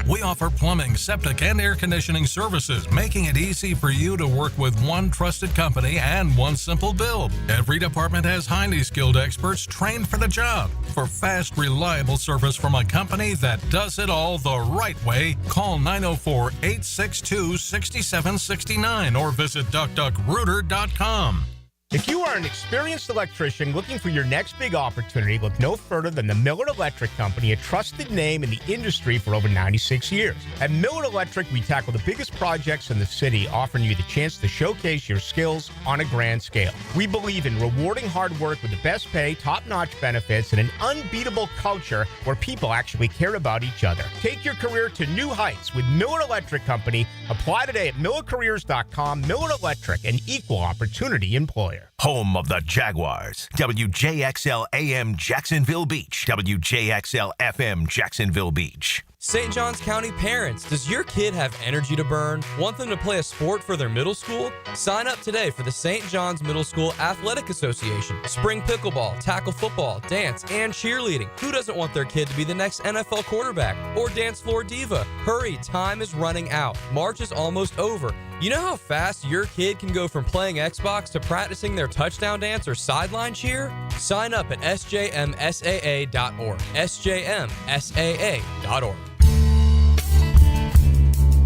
We offer plumbing, septic, and air conditioning services, making it easy for you to work with one trusted company and one simple bill. Every department has highly skilled experts trained for the job. For fast, reliable service from a company that does it all the right way, call 904-862-6769 or visit duckduckrooter.com. If you are an experienced electrician looking for your next big opportunity, look no further than the Miller Electric Company, a trusted name in the industry for over 96 years. At Miller Electric, we tackle the biggest projects in the city, offering you the chance to showcase your skills on a grand scale. We believe in rewarding hard work with the best pay, top-notch benefits, and an unbeatable culture where people actually care about each other. Take your career to new heights with Miller Electric Company. Apply today at millercareers.com. Miller Electric, an equal opportunity employer. Home of the Jaguars. WJXL AM Jacksonville Beach. WJXL FM Jacksonville Beach. St. Johns County parents, does your kid have energy to burn? Want them to play a sport for their middle school? Sign up today for the St. Johns Middle School Athletic Association. Spring pickleball, tackle football, dance, and cheerleading. Who doesn't want their kid to be the next NFL quarterback or dance floor diva? Hurry, time is running out. March is almost over. You know how fast your kid can go from playing Xbox to practicing their touchdown dance or sideline cheer? Sign up at sjmsaa.org. sjmsaa.org.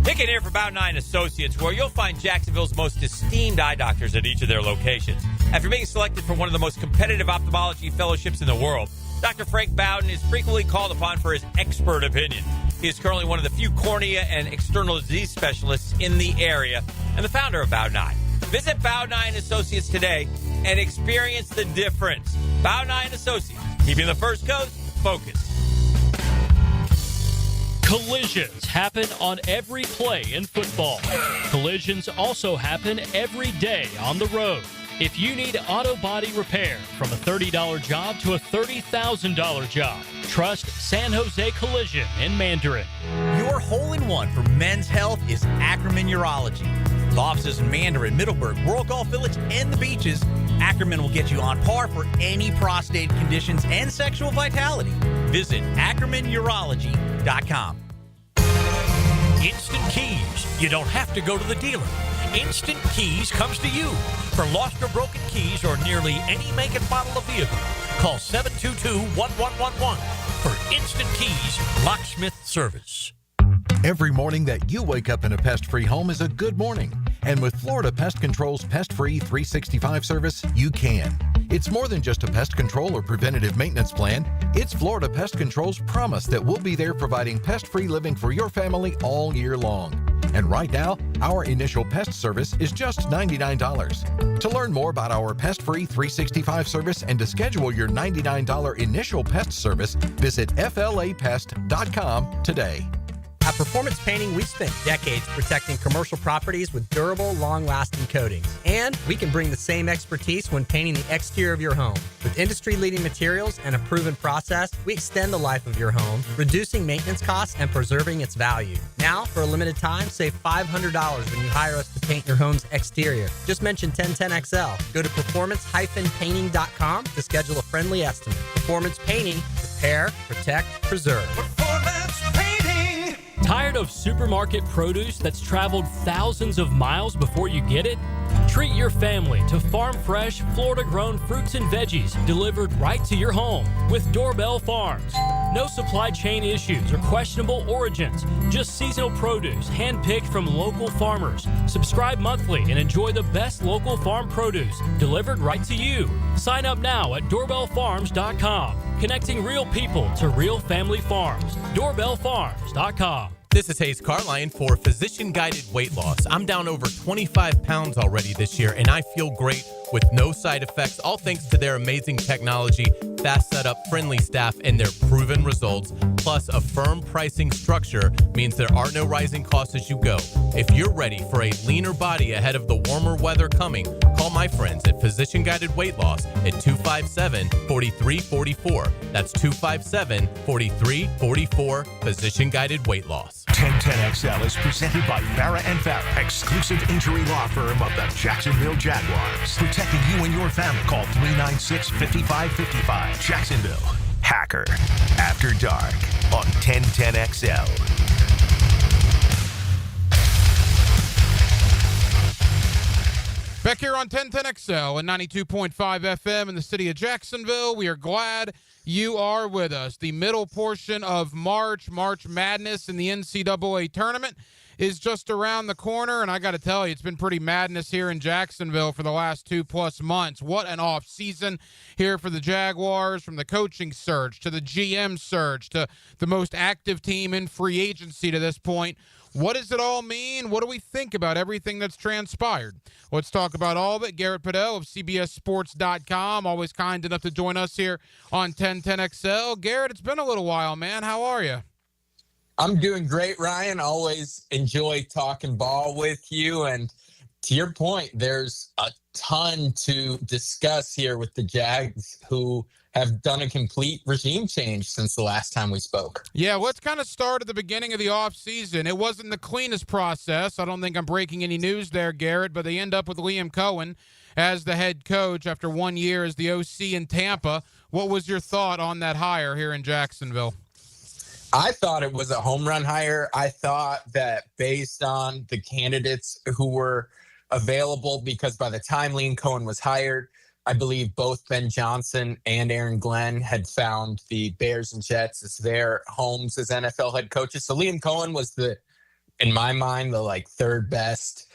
Hicken here for Bow 9 Associates, where you'll find Jacksonville's most esteemed eye doctors at each of their locations. After being selected for one of the most competitive ophthalmology fellowships in the world, Dr. Frank Bowden is frequently called upon for his expert opinion. He is currently one of the few cornea and external disease specialists in the area and the founder of Bow 9. Visit Bow 9 Associates today and experience the difference. Bow 9 Associates, keeping the First Coast focused. Collisions happen on every play in football. Collisions also happen every day on the road. If you need auto body repair, from a $30 job to a $30,000 job, trust San Jose Collision in Mandarin. Your hole-in-one for men's health is Ackerman Urology. With offices in Mandarin, Middleburg, World Golf Village, and the beaches, Ackerman will get you on par for any prostate conditions and sexual vitality. Visit AckermanUrology.com. Instant Keys. You don't have to go to the dealer. Instant Keys comes to you. For lost or broken keys or nearly any make and model of vehicle, call 722-1111 for Instant Keys locksmith service. Every morning that you wake up in a pest-free home is a good morning. And with Florida Pest Control's Pest-Free 365 service, you can. It's more than just a pest control or preventative maintenance plan. It's Florida Pest Control's promise that we'll be there providing pest-free living for your family all year long. And right now, our initial pest service is just $99. To learn more about our Pest-Free 365 service and to schedule your $99 initial pest service, visit flapest.com today. At Performance Painting, we've spent decades protecting commercial properties with durable, long-lasting coatings. And we can bring the same expertise when painting the exterior of your home. With industry-leading materials and a proven process, we extend the life of your home, reducing maintenance costs and preserving its value. Now, for a limited time, save $500 when you hire us to paint your home's exterior. Just mention 1010XL. Go to performancepainting.com to schedule a friendly estimate. Performance Painting. Repair, protect, preserve. Performance Painting. Tired of supermarket produce that's traveled thousands of miles before you get it? Treat your family to farm-fresh, Florida-grown fruits and veggies delivered right to your home with Doorbell Farms. No supply chain issues or questionable origins, just seasonal produce handpicked from local farmers. Subscribe monthly and enjoy the best local farm produce delivered right to you. Sign up now at doorbellfarms.com, connecting real people to real family farms. Doorbellfarms.com. This is Hayes Carline for Physician Guided Weight Loss. I'm down over 25 pounds already this year, and I feel great with no side effects, all thanks to their amazing technology, fast setup, friendly staff, and their proven results. Plus, a firm pricing structure means there are no rising costs as you go. If you're ready for a leaner body ahead of the warmer weather coming, call my friends at Physician Guided Weight Loss at 257-4344. That's 257-4344, Physician Guided Weight Loss. 1010XL is presented by Farah and Farah, exclusive injury law firm of the Jacksonville Jaguars. Protecting you and your family. Call 396-5555. Jacksonville. Hacker. After Dark on 1010XL. Back here on 1010XL and 92.5 FM in the city of Jacksonville. We are glad you are with us. The middle portion of March Madness in the NCAA tournament is just around the corner, and I got to tell you, it's been pretty madness here in Jacksonville for the last 2+ months. What an off season here for the Jaguars, from the coaching search to the GM search to the most active team in free agency to this point. What does it all mean? What do we think about everything that's transpired? Let's talk about all of it. Garrett Padell of CBSSports.com, always kind enough to join us here on 1010XL. Garrett, it's been a little while, man. How are you? I'm doing great, Ryan. Always enjoy talking ball with you. And to your point, there's a ton to discuss here with the Jags, who have done a complete regime change since the last time we spoke. Yeah, let's kind of start at the beginning of the offseason. It wasn't the cleanest process. I don't think I'm breaking any news there, Garrett, but they end up with Liam Cohen as the head coach after 1 year as the OC in Tampa. What was your thought on that hire here in Jacksonville? I thought it was a home run hire. I thought that based on the candidates who were available, because by the time Liam Cohen was hired, I believe both Ben Johnson and Aaron Glenn had found the Bears and Jets as their homes as NFL head coaches. So Liam Cohen was in my mind, the third best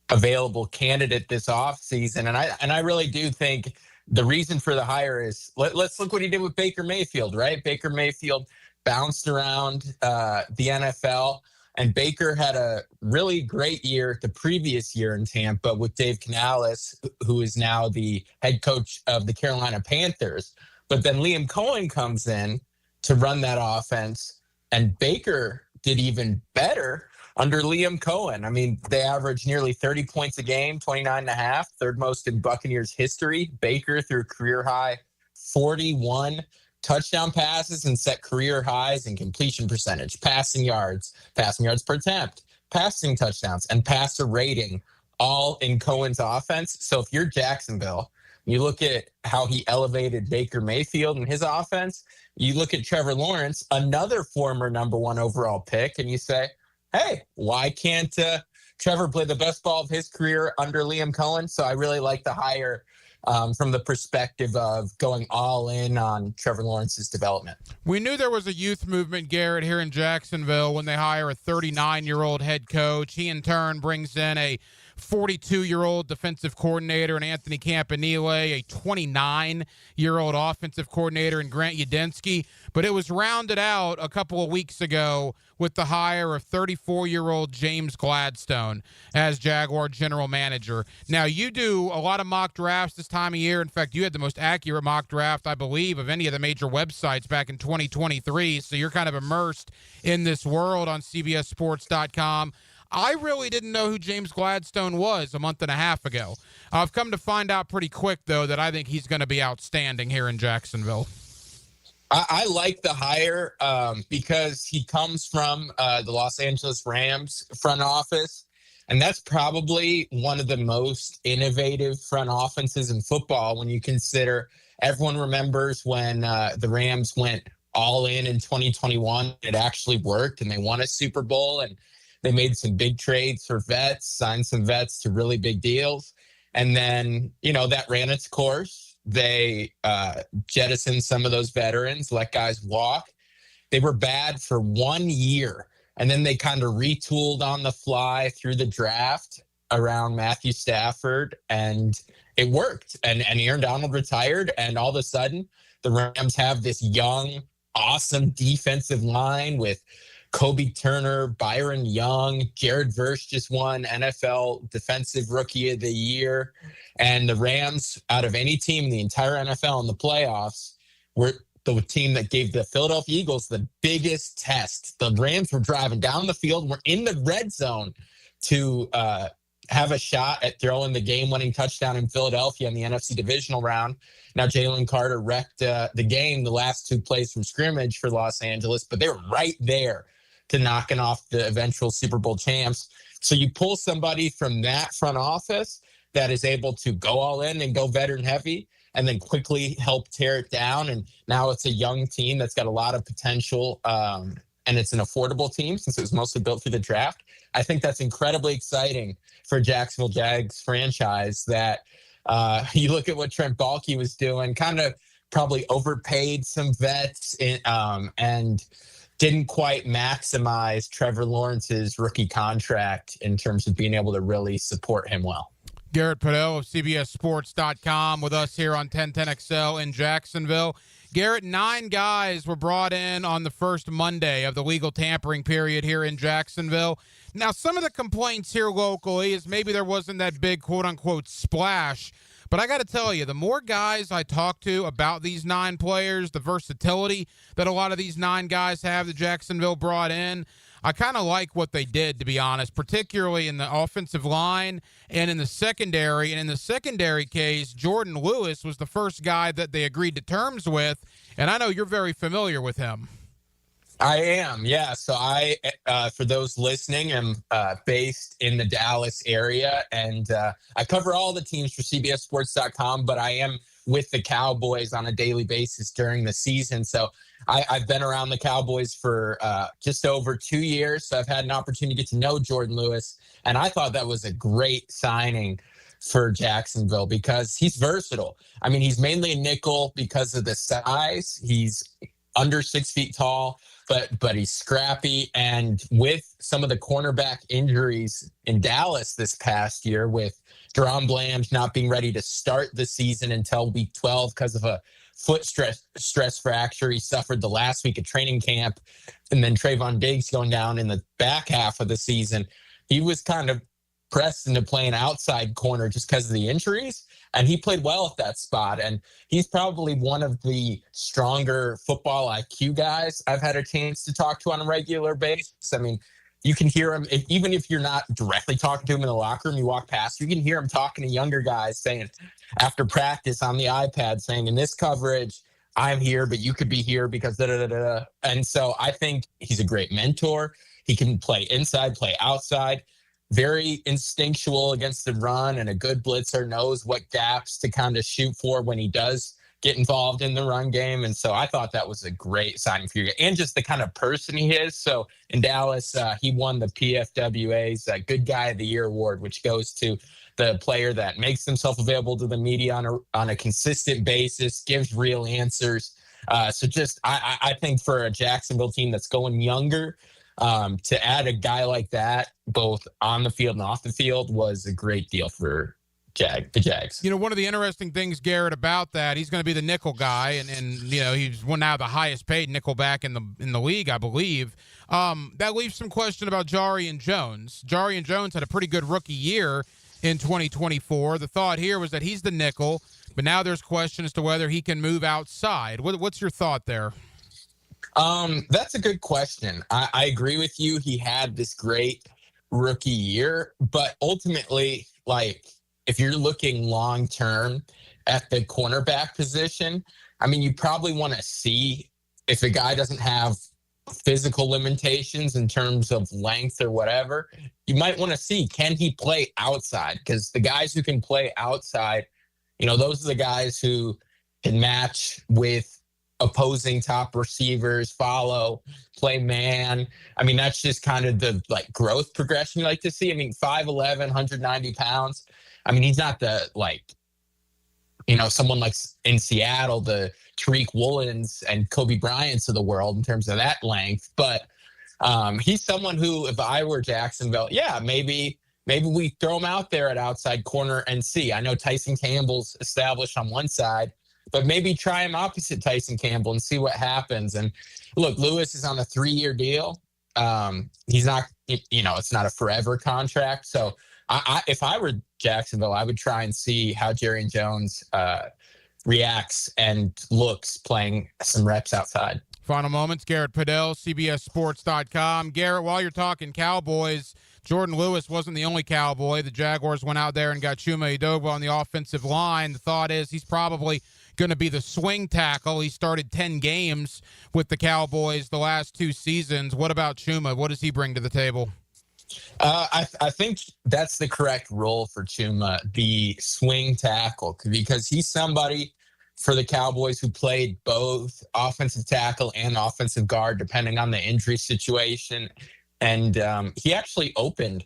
available candidate this offseason. And I really do think the reason for the hire is, let's look what he did with Baker Mayfield, right? Baker Mayfield bounced around the NFL. And Baker had a really great year the previous year in Tampa with Dave Canales, who is now the head coach of the Carolina Panthers. But then Liam Cohen comes in to run that offense, and Baker did even better under Liam Cohen. I mean, they average nearly 30 points a game, 29.5, third most in Buccaneers history. Baker threw career high 41 touchdown passes and set career highs in completion percentage, passing yards per attempt, passing touchdowns, and passer rating, all in Cohen's offense. So if you're Jacksonville, you look at how he elevated Baker Mayfield and his offense, you look at Trevor Lawrence, another former number 1 overall pick, and you say, hey, why can't Trevor play the best ball of his career under Liam Cohen? So I really like the hire from the perspective of going all in on Trevor Lawrence's development. We knew there was a youth movement, Garrett, here in Jacksonville when they hire a 39-year-old head coach. He, in turn, brings in a 42-year-old defensive coordinator in Anthony Campanile, a 29-year-old offensive coordinator in Grant Udinski. But it was rounded out a couple of weeks ago with the hire of 34-year-old James Gladstone as Jaguar general manager. Now, you do a lot of mock drafts this time of year. In fact, you had the most accurate mock draft, I believe, of any of the major websites back in 2023. So you're kind of immersed in this world on CBSSports.com. I really didn't know who James Gladstone was a month and a half ago. I've come to find out pretty quick, though, that I think he's going to be outstanding here in Jacksonville. I like the hire because he comes from the Los Angeles Rams front office, and that's probably one of the most innovative front offenses in football when you consider everyone remembers when the Rams went all in 2021. It actually worked, and they won a Super Bowl, and they made some big trades for vets, signed some vets to really big deals. And then, that ran its course. They jettisoned some of those veterans, let guys walk. They were bad for 1 year. And then they kind of retooled on the fly through the draft around Matthew Stafford. And it worked. And Aaron Donald retired. And all of a sudden, the Rams have this young, awesome defensive line with Kobe Turner, Byron Young, Jared Verse just won NFL Defensive Rookie of the Year. And the Rams, out of any team in the entire NFL in the playoffs, were the team that gave the Philadelphia Eagles the biggest test. The Rams were driving down the field, were in the red zone to have a shot at throwing the game-winning touchdown in Philadelphia in the NFC divisional round. Now, Jalen Carter wrecked the game, the last 2 plays from scrimmage for Los Angeles, but they were right there to knocking off the eventual Super Bowl champs. So you pull somebody from that front office that is able to go all in and go veteran heavy and then quickly help tear it down. And now it's a young team that's got a lot of potential, and it's an affordable team since it was mostly built through the draft. I think that's incredibly exciting for Jacksonville Jags franchise that you look at what Trent Baalke was doing, kind of probably overpaid some vets and didn't quite maximize Trevor Lawrence's rookie contract in terms of being able to really support him well. Garrett Padell of CBSSports.com with us here on 1010XL in Jacksonville. Garrett, 9 guys were brought in on the first Monday of the legal tampering period here in Jacksonville. Now, some of the complaints here locally is maybe there wasn't that big quote-unquote splash. But I got to tell you, the more guys I talk to about these 9 players, the versatility that a lot of these 9 guys have that Jacksonville brought in, I kind of like what they did, to be honest, particularly in the offensive line and in the secondary. And in the secondary case, Jordan Lewis was the first guy that they agreed to terms with, and I know you're very familiar with him. I am, yeah. So I, for those listening, am based in the Dallas area, and I cover all the teams for CBSSports.com, but I am with the Cowboys on a daily basis during the season. So I've been around the Cowboys for just over 2 years, so I've had an opportunity to get to know Jordan Lewis, and I thought that was a great signing for Jacksonville because he's versatile. I mean, he's mainly a nickel because of the size. He's under 6 feet tall, but he's scrappy. And with some of the cornerback injuries in Dallas this past year, with Deron Bland not being ready to start the season until week 12 because of a foot stress fracture he suffered the last week of training camp, and then Trayvon Diggs going down in the back half of the season, he was kind of pressed into playing outside corner just because of the injuries. And he played well at that spot. And he's probably one of the stronger football IQ guys I've had a chance to talk to on a regular basis. I mean, you can hear him, even if you're not directly talking to him in the locker room, you walk past, you can hear him talking to younger guys saying, after practice on the iPad, saying, in this coverage, I'm here, but you could be here because da-da-da-da. And so I think he's a great mentor. He can play inside, play outside, very instinctual against the run, and a good blitzer, knows what gaps to kind of shoot for when he does get involved in the run game. And so I thought that was a great signing for you, and just the kind of person he is. So in Dallas, he won the PFWA's Good Guy of the Year award, which goes to the player that makes himself available to the media on a consistent basis, gives real answers. So just, I think for a Jacksonville team that's going younger, to add a guy like that, both on the field and off the field, was a great deal for the Jags. You know, one of the interesting things, Garrett, about that, he's going to be the nickel guy, and you know, he's now the highest paid nickel back in the league, I believe. That leaves some question about Jarian Jones. Jarian Jones had a pretty good rookie year in 2024. The thought here was that he's the nickel, but now there's question as to whether he can move outside. What's your thought there? That's a good question. I agree with you. He had this great rookie year, but ultimately, like, if you're looking long-term at the cornerback position, I mean, you probably want to see if a guy doesn't have physical limitations in terms of length or whatever, you might want to see, can he play outside? Because the guys who can play outside, you know, those are the guys who can match with opposing top receivers, follow, play man. I mean, that's just kind of the like growth progression you like to see. I mean, 5'11", 190 pounds. I mean, he's not the, like, you know, someone like in Seattle, the Tariq Woolens and Kobe Bryants of the world in terms of that length. But he's someone who, if I were Jacksonville, yeah, maybe we throw him out there at outside corner and see. I know Tyson Campbell's established on one side, but maybe try him opposite Tyson Campbell and see what happens. And look, Lewis is on a 3-year deal. He's not, you know, it's not a forever contract. So if I were Jacksonville, I would try and see how Jarian Jones reacts and looks playing some reps outside. Final moments, Garrett Padell, CBSSports.com. Garrett, while you're talking Cowboys, Jordan Lewis wasn't the only Cowboy. The Jaguars went out there and got Chuma Edoga on the offensive line. The thought is he's probably going to be the swing tackle. He started 10 games with the Cowboys the last 2 seasons. What about Chuma? What does he bring to the table? I think that's the correct role for Chuma, the swing tackle, because he's somebody for the Cowboys who played both offensive tackle and offensive guard, depending on the injury situation. And he actually opened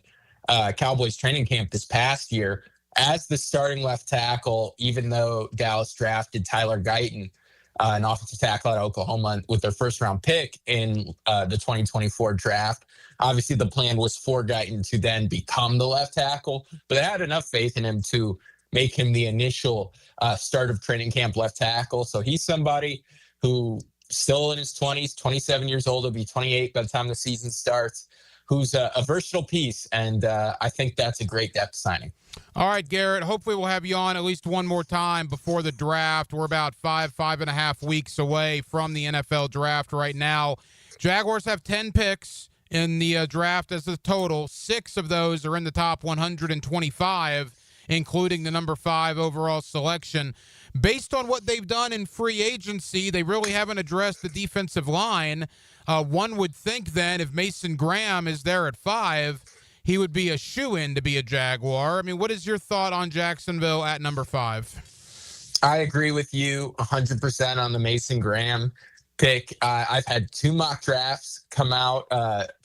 Cowboys training camp this past year as the starting left tackle, even though Dallas drafted Tyler Guyton, an offensive tackle at Oklahoma, with their first-round pick in the 2024 draft. Obviously, the plan was for Guyton to then become the left tackle, but they had enough faith in him to make him the initial start of training camp left tackle. So he's somebody who still in his 20s, 27 years old, he'll be 28 by the time the season starts, who's a versatile piece, and I think that's a great depth signing. All right, Garrett, hopefully we'll have you on at least one more time before the draft. We're about 5.5 weeks away from the NFL draft right now. Jaguars have 10 picks in the draft as a total. 6 of those are in the top 125, including the number 5 overall selection. Based on what they've done in free agency, they really haven't addressed the defensive line. One would think then if Mason Graham is there at 5, he would be a shoo-in to be a Jaguar. I mean, what is your thought on Jacksonville at number 5? I agree with you 100% on the Mason Graham pick. I've had 2 mock drafts come out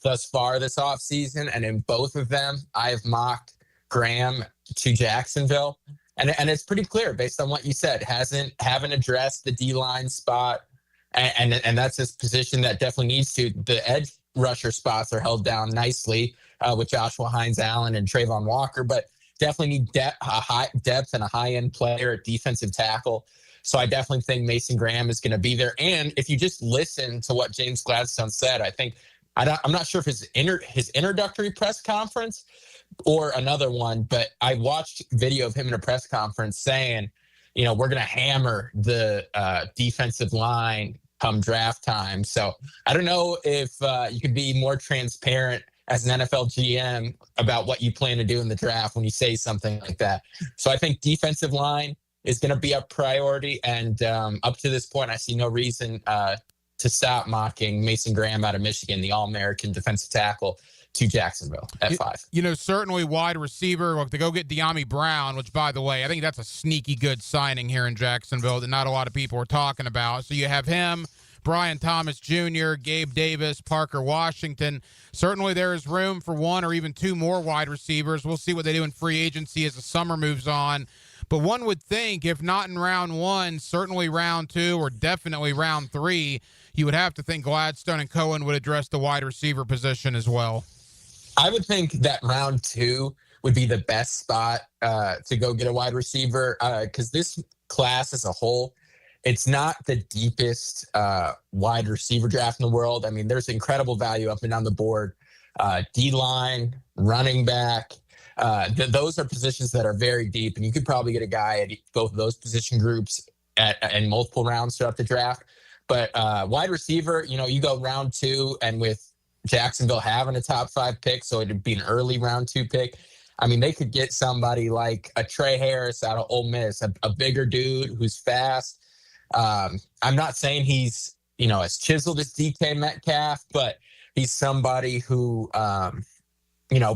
thus far this offseason, and in both of them, I've mocked Graham to Jacksonville. And it's pretty clear based on what you said, haven't addressed the D-line spot, and that's his position that definitely needs to. The edge rusher spots are held down nicely with Joshua Hines-Allen and Trayvon Walker, but definitely need high depth and a high-end player at defensive tackle. So I definitely think Mason Graham is going to be there. And if you just listen to what James Gladstone said, I'm not sure if his introductory press conference or another one, but I watched video of him in a press conference saying, you know, we're going to hammer the defensive line come draft time. So I don't know if you could be more transparent as an NFL GM about what you plan to do in the draft when you say something like that. So I think defensive line is going to be a priority. And up to this point, I see no reason to stop mocking Mason Graham out of Michigan, the All-American defensive tackle, to Jacksonville at 5. Certainly wide receiver. Look, to go get De'Ami Brown, which, by the way, I think that's a sneaky good signing here in Jacksonville that not a lot of people are talking about. So you have him, Brian Thomas Jr., Gabe Davis, Parker Washington. Certainly there is room for one or even two more wide receivers. We'll see what they do in free agency as the summer moves on. But one would think, if not in round 1, certainly round 2, or definitely round 3, you would have to think Gladstone and Cohen would address the wide receiver position as well. I would think that round 2 would be the best spot to go get a wide receiver because this class as a whole, it's not the deepest wide receiver draft in the world. I mean, there's incredible value up and down the board. D-line, running back, those are positions that are very deep, and you could probably get a guy at both of those position groups in multiple rounds throughout the draft. But wide receiver, you go round 2, and with Jacksonville having a top 5 pick, so it'd be an early round 2 pick. I mean, they could get somebody like a Trey Harris out of Ole Miss, a bigger dude who's fast. I'm not saying he's, as chiseled as DK Metcalf, but he's somebody who,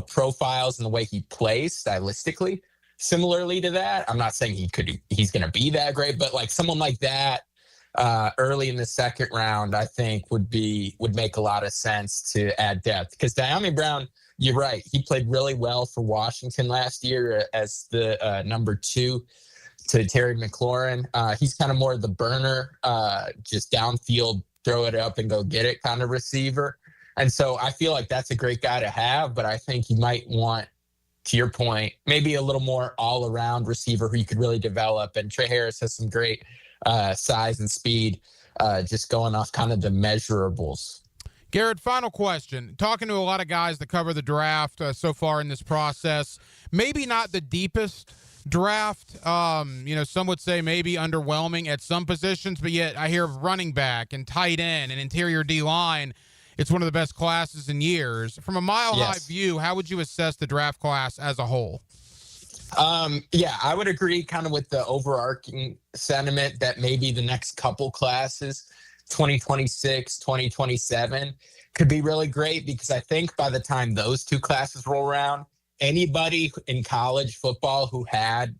profiles in the way he plays stylistically similarly to that. I'm not saying he's going to be that great, but like someone like that, early in the second round, I think would make a lot of sense to add depth. Because De'Ami Brown, you're right, he played really well for Washington last year as the number 2 to Terry McLaurin. He's kind of more the burner, just downfield, throw it up and go get it kind of receiver. And so I feel like that's a great guy to have, but I think you might want, to your point, maybe a little more all-around receiver who you could really develop. And Trey Harris has some great size and speed, just going off kind of the measurables. Garrett, final question. Talking to a lot of guys that cover the draft so far in this process, maybe not the deepest draft. Some would say maybe underwhelming at some positions, but yet I hear running back and tight end and interior D-line. It's one of the best classes in years. From a mile-high view, how would you assess the draft class as a whole? I would agree kind of with the overarching sentiment that maybe the next couple classes, 2026, 2027, could be really great because I think by the time those two classes roll around, anybody in college football who had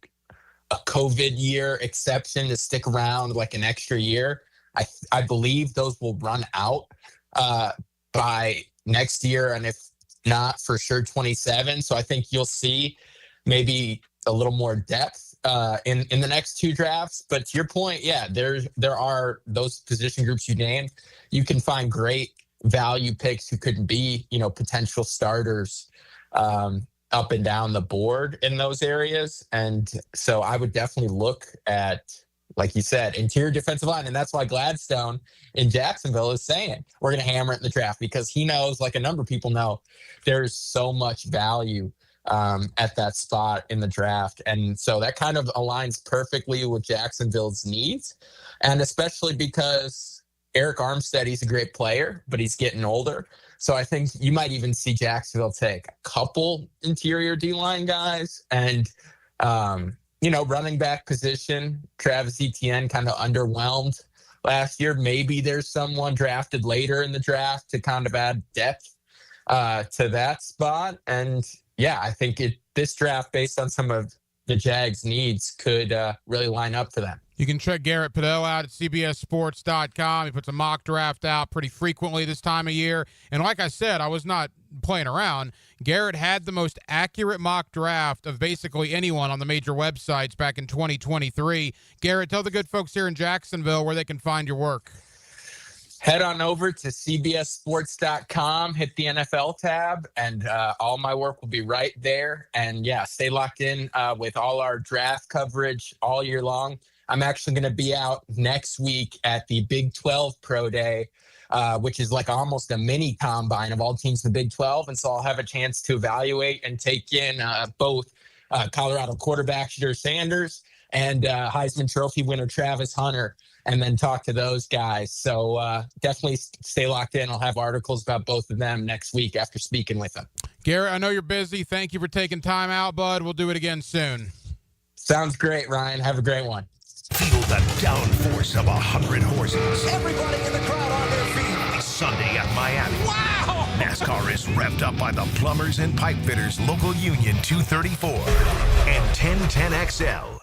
a COVID year exception to stick around like an extra year, I believe those will run out by next year, and if not, for sure 27. So I think you'll see maybe a little more depth in the next 2 drafts. But to your point, there are those position groups you named. You can find great value picks who could be, potential starters up and down the board in those areas. And so I would definitely look at, like you said, interior defensive line. And that's why Gladstone in Jacksonville is saying we're going to hammer it in the draft, because he knows, like a number of people know, there's so much value at that spot in the draft. And so that kind of aligns perfectly with Jacksonville's needs. And especially because Eric Armstead, he's a great player, but he's getting older. So I think you might even see Jacksonville take a couple interior D-line guys and, running back position. Travis Etienne kind of underwhelmed last year. Maybe there's someone drafted later in the draft to kind of add depth to that spot. And I think this draft, based on some of the Jags' needs, could really line up for them. You can check Garrett Padot out at CBSSports.com. He puts a mock draft out pretty frequently this time of year. And like I said, I was not playing around. Garrett had the most accurate mock draft of basically anyone on the major websites back in 2023. Garrett, tell the good folks here in Jacksonville where they can find your work. Head on over to CBSSports.com, hit the NFL tab, and all my work will be right there. And stay locked in with all our draft coverage all year long. I'm actually going to be out next week at the Big 12 Pro Day, which is like almost a mini combine of all teams in the Big 12. And so I'll have a chance to evaluate and take in both Colorado quarterback Shedeur Sanders and Heisman Trophy winner Travis Hunter and then talk to those guys. So definitely stay locked in. I'll have articles about both of them next week after speaking with them. Garrett, I know you're busy. Thank you for taking time out, bud. We'll do it again soon. Sounds great, Ryan. Have a great one. Feel the downforce of 100 horses. Everybody in the crowd on their feet. This Sunday at Miami. Wow! NASCAR is revved up by the Plumbers and Pipe Fitters Local Union 234 and 1010XL.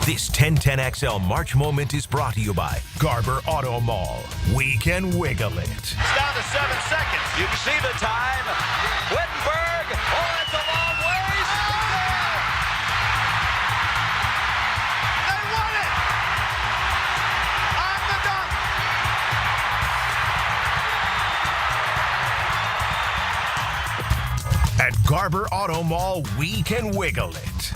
This 1010XL March moment is brought to you by Garber Auto Mall. We can wiggle it. It's down to 7 seconds. You can see the time. Wittenberg. Oh, that's a long ways. They won it. On the dunk. At Garber Auto Mall, we can wiggle it.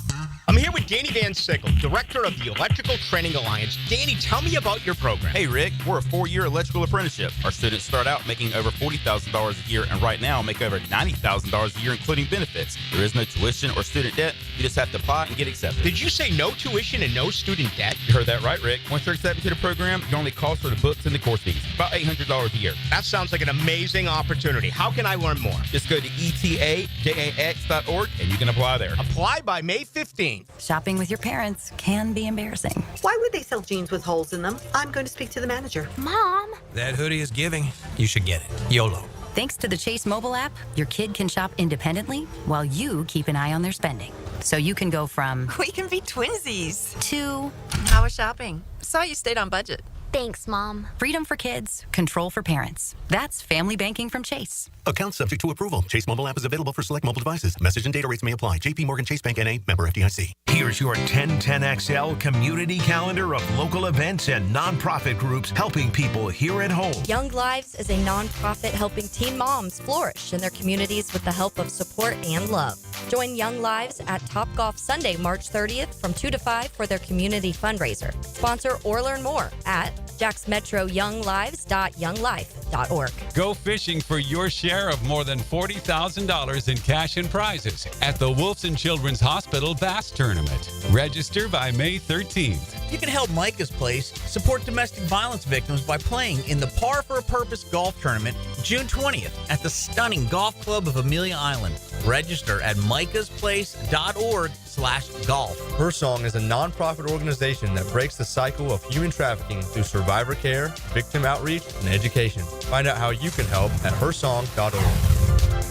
I'm here with Danny Van Sickle, director of the Electrical Training Alliance. Danny, tell me about your program. Hey, Rick, we're a 4-year electrical apprenticeship. Our students start out making over $40,000 a year, and right now make over $90,000 a year, including benefits. There is no tuition or student debt. You just have to apply and get accepted. Did you say no tuition and no student debt? You heard that right, Rick. Once you're accepted to the program, your only cost for the books and the course fees, about $800 a year. That sounds like an amazing opportunity. How can I learn more? Just go to etajax.org, and you can apply there. Apply by May 15th. Shopping with your parents can be embarrassing. Why would they sell jeans with holes in them? I'm going to speak to the manager. Mom! That hoodie is giving. You should get it. YOLO. Thanks to the Chase mobile app, your kid can shop independently while you keep an eye on their spending. So you can go from... We can be twinsies. ...to... How was shopping? Saw you stayed on budget. Thanks, Mom. Freedom for kids, control for parents. That's family banking from Chase. Account subject to approval. Chase mobile app is available for select mobile devices. Message and data rates may apply. JP Morgan Chase Bank N.A. member FDIC. Here's your 1010XL community calendar of local events and nonprofit groups helping people here at home. Young Lives is a nonprofit helping teen moms flourish in their communities with the help of support and love. Join Young Lives at Topgolf Sunday, March 30th from 2 to 5 for their community fundraiser. Sponsor or learn more at jacksmetroyounglives.younglife.org. Go fishing for your share of more than $40,000 in cash and prizes at the Wolfson Children's Hospital Bass Tournament. Register by May 13th. You can help Micah's Place support domestic violence victims by playing in the Par for a Purpose Golf Tournament June 20th at the stunning Golf Club of Amelia Island. Register at micahsplace.org/golf. Her Song is a nonprofit organization that breaks the cycle of human trafficking through survivor care, victim outreach, and education. Find out how you can help at hersong.org.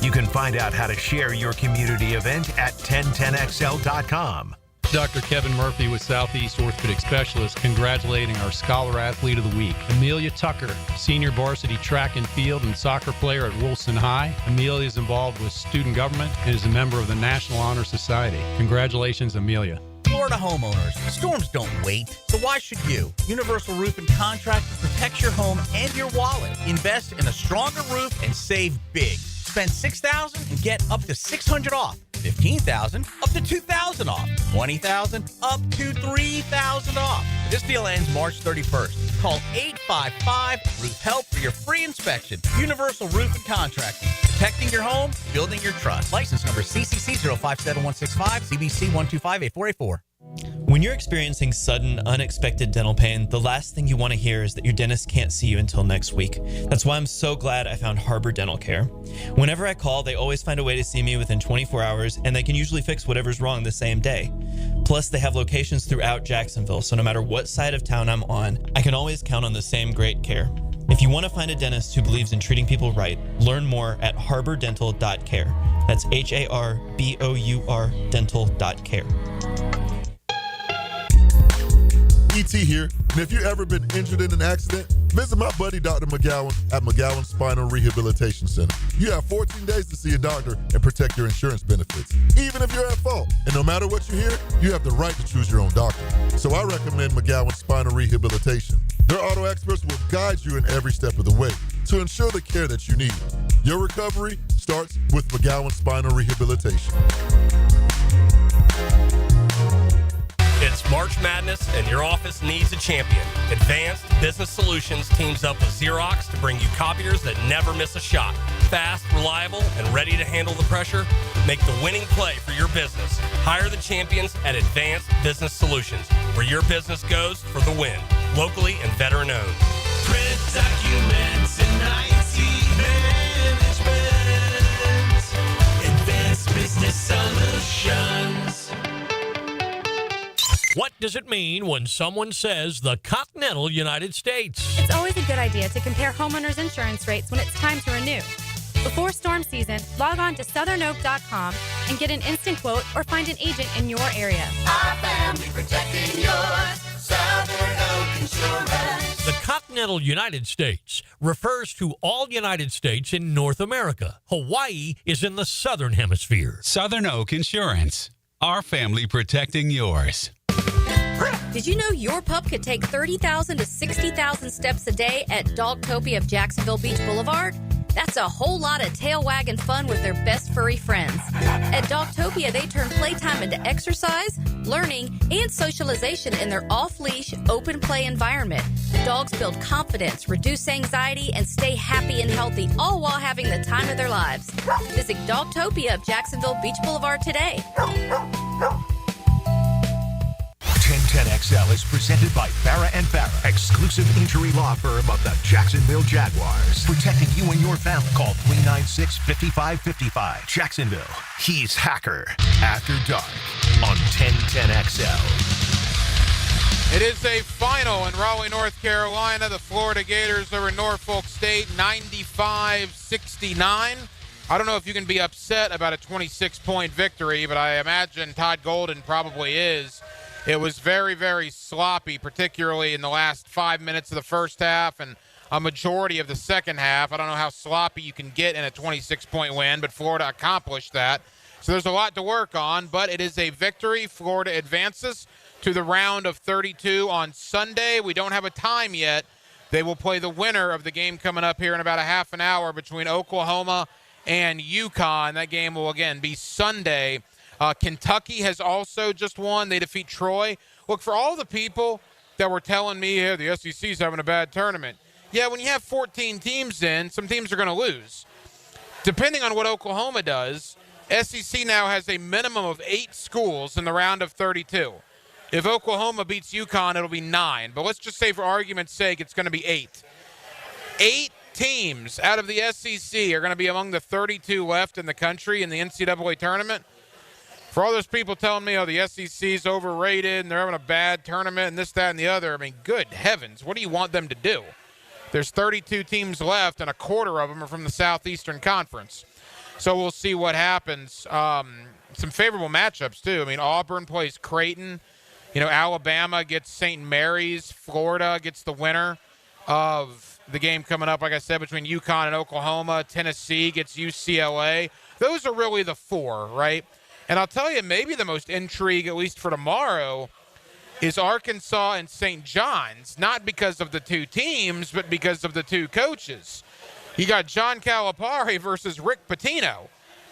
You can find out how to share your community event at 1010XL.com. Dr. Kevin Murphy with Southeast Orthopedic Specialists congratulating our Scholar Athlete of the Week, Amelia Tucker, senior varsity track and field and soccer player at Wilson High. Amelia is involved with student government and is a member of the National Honor Society. Congratulations, Amelia. Florida homeowners, storms don't wait, so why should you? Universal Roof and Contract protects your home and your wallet. Invest in a stronger roof and save big. Spend $6,000 and get up to $600 off. $15,000 up to $2,000 off. $20,000 up to $3,000 off. This deal ends March 31st. Call 855-ROOF-HELP for your free inspection. Universal Roof and Contracting. Protecting your home, building your trust. License number CCC 057165, CBC 1258484. When you're experiencing sudden, unexpected dental pain, the last thing you want to hear is that your dentist can't see you until next week. That's why I'm so glad I found Harbor Dental Care. Whenever I call, they always find a way to see me within 24 hours, and they can usually fix whatever's wrong the same day. Plus, they have locations throughout Jacksonville, so no matter what side of town I'm on, I can always count on the same great care. If you want to find a dentist who believes in treating people right, learn more at harbordental.care. That's HARBOUR dental.care. ET here, and if you've ever been injured in an accident, visit my buddy Dr. McGowan at McGowan Spinal Rehabilitation Center. You have 14 days to see a doctor and protect your insurance benefits, even if you're at fault. And no matter what you hear, you have the right to choose your own doctor. So I recommend McGowan Spinal Rehabilitation. Their auto experts will guide you in every step of the way to ensure the care that you need. Your recovery starts with McGowan Spinal Rehabilitation. It's It's March Madness, and your office needs a champion. Advanced Business Solutions teams up with Xerox to bring you copiers that never miss a shot. Fast, reliable, and ready to handle the pressure. Make the winning play for your business. Hire the champions at Advanced Business Solutions, where your business goes for the win. Locally and veteran-owned. Print documents and IT management. Advanced Business Solutions. What does it mean when someone says the continental United States? It's always a good idea to compare homeowners' insurance rates when it's time to renew. Before storm season, log on to southernoak.com and get an instant quote or find an agent in your area. Our family protecting yours. Southern Oak Insurance. The continental United States refers to all United States in North America. Hawaii is in the southern hemisphere. Southern Oak Insurance. Our family protecting yours. Did you know your pup could take 30,000 to 60,000 steps a day at Dogtopia of Jacksonville Beach Boulevard? That's a whole lot of tail wagging fun with their best furry friends. At Dogtopia, they turn playtime into exercise, learning, and socialization in their off-leash, open play environment. Dogs build confidence, reduce anxiety, and stay happy and healthy, all while having the time of their lives. Visit Dogtopia of Jacksonville Beach Boulevard today. 1010XL is presented by Farah & Farah, exclusive injury law firm of the Jacksonville Jaguars. Protecting you and your family. Call 396-5555. Jacksonville, he's Hacker. After dark on 1010XL. It is a final in Raleigh, North Carolina. The Florida Gators over Norfolk State, 95-69. I don't know if you can be upset about a 26-point victory, but I imagine Todd Golden probably is. It was very, very sloppy, particularly in the last 5 minutes of the first half and a majority of the second half. I don't know how sloppy you can get in a 26-point win, but Florida accomplished that. So there's a lot to work on, but it is a victory. Florida advances to the round of 32 on Sunday. We don't have a time yet. They will play the winner of the game coming up here in about a half an hour between Oklahoma and UConn. That game will, again, be Sunday. Kentucky has also just won. They defeat Troy. Look, for all the people that were telling me, yeah, the SEC's having a bad tournament. Yeah, when you have 14 teams in, some teams are going to lose. Depending on what Oklahoma does, SEC now has a minimum of 8 schools in the round of 32. If Oklahoma beats UConn, it'll be 9. But let's just say for argument's sake, it's going to be 8. 8 teams out of the SEC are going to be among the 32 left in the country in the NCAA tournament. For all those people telling me, oh, the SEC's overrated and they're having a bad tournament and this, that, and the other, I mean, good heavens, what do you want them to do? There's 32 teams left, and a quarter of them are from the Southeastern Conference. So we'll see what happens. Some favorable matchups, too. I mean, Auburn plays Creighton. You know, Alabama gets St. Mary's. Florida gets the winner of the game coming up, like I said, between UConn and Oklahoma. Tennessee gets UCLA. Those are really the 4, right? And I'll tell you, maybe the most intrigue, at least for tomorrow, is Arkansas and St. John's, not because of the 2 teams, but because of the 2 coaches. You got John Calipari versus Rick Pitino.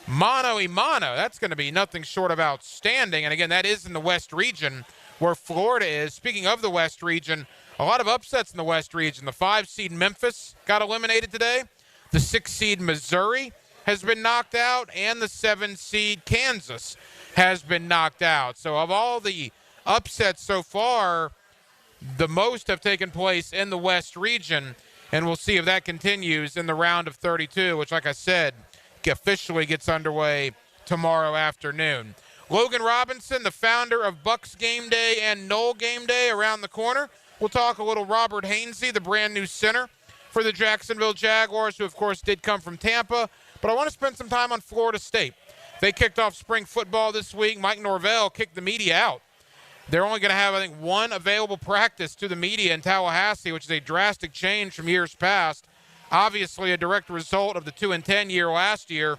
Mano a mano. That's going to be nothing short of outstanding. And again, that is in the West region where Florida is. Speaking of the West region, a lot of upsets in the West region. The 5-seed Memphis got eliminated today. The 6-seed Missouri has been knocked out, and the 7-seed Kansas has been knocked out. So of all the upsets so far, the most have taken place in the West region, and we'll see if that continues in the round of 32, which, like I said, officially gets underway tomorrow afternoon. Logan Robinson, the founder of Bucks Game Day and Knoll Game Day, around the corner. We'll talk a little Robert Hainsey, the brand new center for the Jacksonville Jaguars, who, of course, did come from Tampa. But I want to spend some time on Florida State. They kicked off spring football this week. Mike Norvell kicked the media out. They're only going to have, I think, 1 available practice to the media in Tallahassee, which is a drastic change from years past. Obviously a direct result of the 2-10 year last year.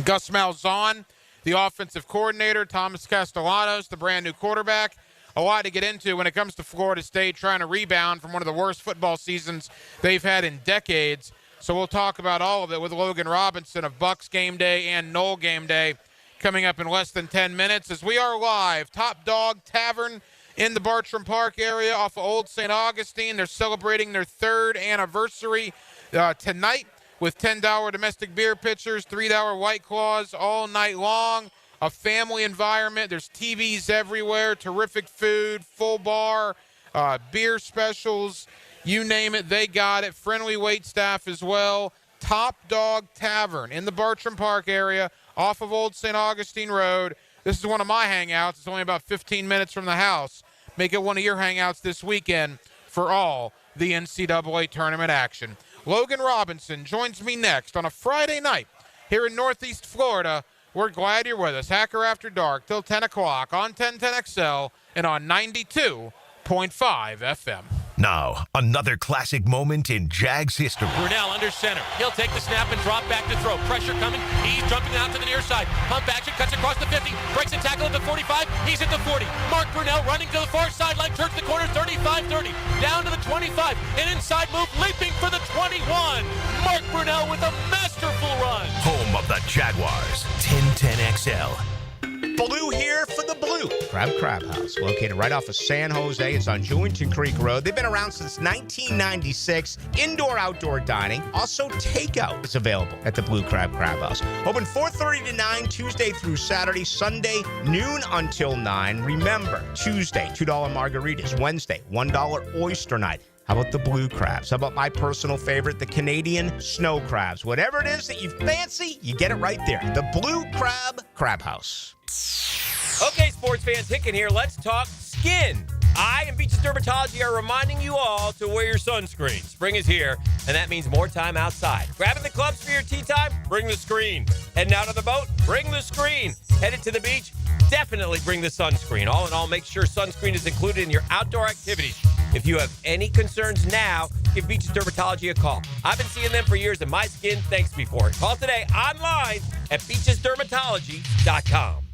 Gus Malzahn, the offensive coordinator, Thomas Castellanos, the brand new quarterback. A lot to get into when it comes to Florida State trying to rebound from one of the worst football seasons they've had in decades. So we'll talk about all of it with Logan Robinson of Bucks Game Day and Knoll Game Day coming up in less than 10 minutes as we are live. Top Dog Tavern in the Bartram Park area off of Old St. Augustine. They're celebrating their 3rd anniversary tonight with $10 domestic beer pitchers, $3 White Claws all night long. A family environment. There's TVs everywhere, terrific food, full bar, beer specials, you name it, they got it. Friendly wait staff as well. Top Dog Tavern in the Bartram Park area off of Old St. Augustine Road. This is one of my hangouts. It's only about 15 minutes from the house. Make it one of your hangouts this weekend for all the NCAA tournament action. Logan Robinson joins me next on a Friday night here in Northeast Florida. We're glad you're with us. Hacker After Dark till 10 o'clock on 1010XL and on 92.5 FM. Now, another classic moment in Jags history. Brunell under center. He'll take the snap and drop back to throw. Pressure coming. He's jumping out to the near side. Pump action, cuts across the 50. Breaks a tackle at the 45. He's at the 40. Mark Brunell running to the far sideline. Turns the corner, 35-30. Down to the 25. An inside move, leaping for the 21. Mark Brunell with a masterful run. Home of the Jaguars. 1010XL. Blue here for the Blue Crab House, located right off of San Jose. It's on Jewington Creek Road. They've been around since 1996. Indoor-outdoor dining. Also, takeout is available at the Blue Crab House. Open 4:30 to 9, Tuesday through Saturday. Sunday, noon until 9. Remember, Tuesday, $2 margaritas. Wednesday, $1 oyster night. How about the blue crabs? How about my personal favorite, the Canadian snow crabs? Whatever it is that you fancy, you get it right there. The Blue Crab House. Okay, sports fans, Hicken here. Let's talk skin. I and Beaches Dermatology are reminding you all to wear your sunscreen. Spring is here, and that means more time outside. Grabbing the clubs for your tea time? Bring the screen. Heading out on the boat? Bring the screen. Headed to the beach? Definitely bring the sunscreen. All in all, make sure sunscreen is included in your outdoor activities. If you have any concerns now, give Beaches Dermatology a call. I've been seeing them for years, and my skin thanks me for it. Call today online at beachesdermatology.com.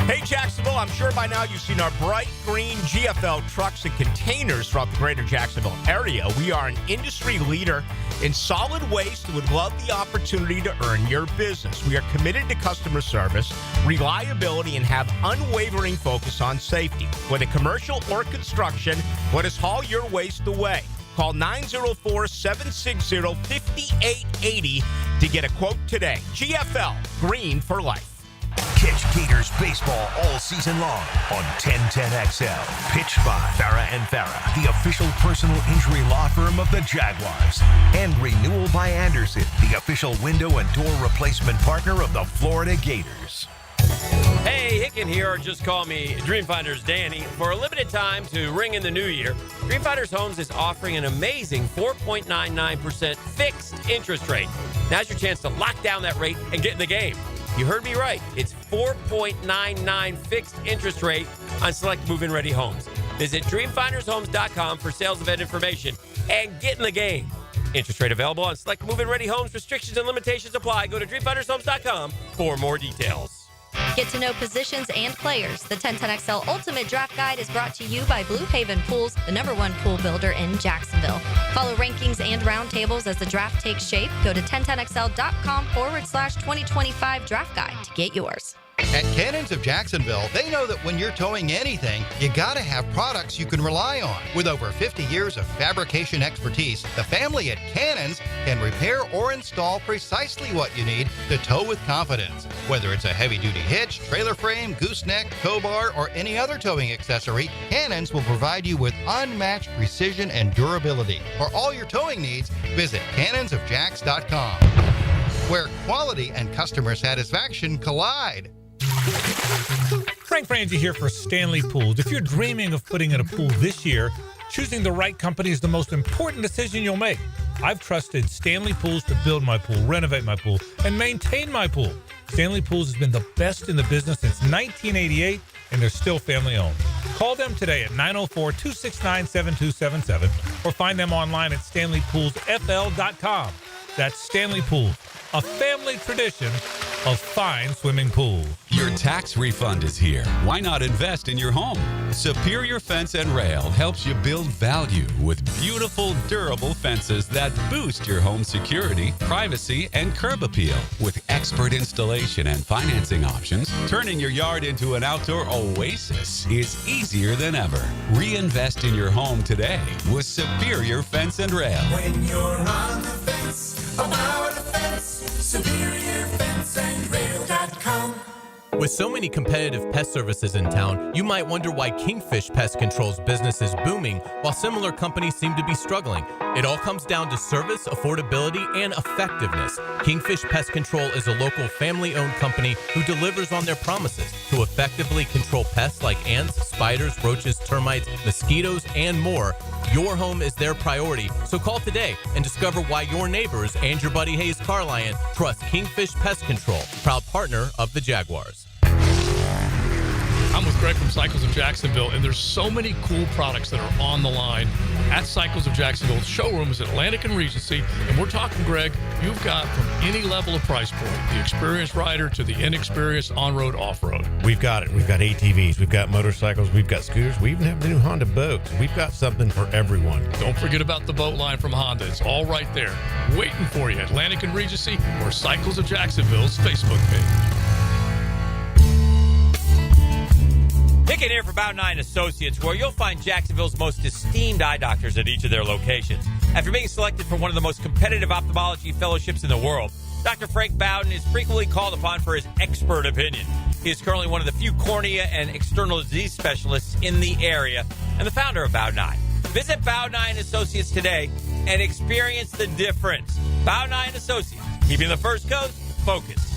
Hey, Jacksonville, I'm sure by now you've seen our bright green GFL trucks and containers throughout the greater Jacksonville area. We are an industry leader in solid waste and would love the opportunity to earn your business. We are committed to customer service, reliability, and have unwavering focus on safety. Whether commercial or construction, let us haul your waste away. Call 904-760-5880 to get a quote today. GFL, green for life. Catch Gators baseball all season long on 1010XL. Pitched by Farah and Farah, the official personal injury law firm of the Jaguars. And Renewal by Anderson, the official window and door replacement partner of the Florida Gators. Hey, Hicken here, or just call me Dreamfinders Danny. For a limited time to ring in the new year, Dreamfinders Homes is offering an amazing 4.99% fixed interest rate. Now's your chance to lock down that rate and get in the game. You heard me right. It's 4.99 fixed interest rate on select move-in ready homes. Visit dreamfindershomes.com for sales event information and get in the game. Interest rate available on select move-in ready homes. Restrictions and limitations apply. Go to dreamfindershomes.com for more details. Get to know positions and players. The 1010XL Ultimate Draft Guide is brought to you by Blue Haven Pools, the #1 pool builder in Jacksonville. Follow rankings and roundtables as the draft takes shape. Go to 1010XL.com/2025 draft guide to get yours. At Cannons of Jacksonville, they know that when you're towing anything, you gotta have products you can rely on. With over 50 years of fabrication expertise, the family at Cannons can repair or install precisely what you need to tow with confidence. Whether it's a heavy-duty hitch, trailer frame, gooseneck, tow bar, or any other towing accessory, Cannons will provide you with unmatched precision and durability. For all your towing needs, visit cannonsofjacks.com, where quality and customer satisfaction collide. Frank Frangie here for Stanley Pools. If you're dreaming of putting in a pool this year, choosing the right company is the most important decision you'll make. I've trusted Stanley Pools to build my pool, renovate my pool, and maintain my pool. Stanley Pools has been the best in the business since 1988, and they're still family owned. Call them today at 904-269-7277 or find them online at stanleypoolsfl.com. That's Stanley Pools, a family tradition of fine swimming pools. Your tax refund is here. Why not invest in your home? Superior Fence and Rail helps you build value with beautiful, durable fences that boost your home security, privacy, and curb appeal. With expert installation and financing options, turning your yard into an outdoor oasis is easier than ever. Reinvest in your home today with Superior Fence and Rail. When you're on the fence, about the fence, SuperiorFenceandRail.com. With so many competitive pest services in town, you might wonder why Kingfish Pest Control's business is booming while similar companies seem to be struggling. It all comes down to service, affordability, and effectiveness. Kingfish Pest Control is a local family-owned company who delivers on their promises to effectively control pests like ants, spiders, roaches, termites, mosquitoes, and more. Your home is their priority, so call today and discover why your neighbors and your buddy Hayes Carlion trust Kingfish Pest Control, proud partner of the Jaguars. I'm with Greg from Cycles of Jacksonville, and there's so many cool products that are on the line at Cycles of Jacksonville. Showroom is Atlantic and Regency, and we're talking, Greg, you've got from any level of price point, the experienced rider to the inexperienced on-road, off-road. We've got it. We've got ATVs, we've got motorcycles, we've got scooters, we even have the new Honda boats. We've got something for everyone. Don't forget about the boat line from Honda. It's all right there, waiting for you. Atlantic and Regency or Cycles of Jacksonville's Facebook page. Pick it here for Bow 9 Associates, where you'll find Jacksonville's most esteemed eye doctors at each of their locations. After being selected for one of the most competitive ophthalmology fellowships in the world, Dr. Frank Bowden is frequently called upon for his expert opinion. He is currently one of the few cornea and external disease specialists in the area and the founder of Bow 9. Visit Bow 9 Associates today and experience the difference. Bow 9 Associates, keeping the First Coast focused.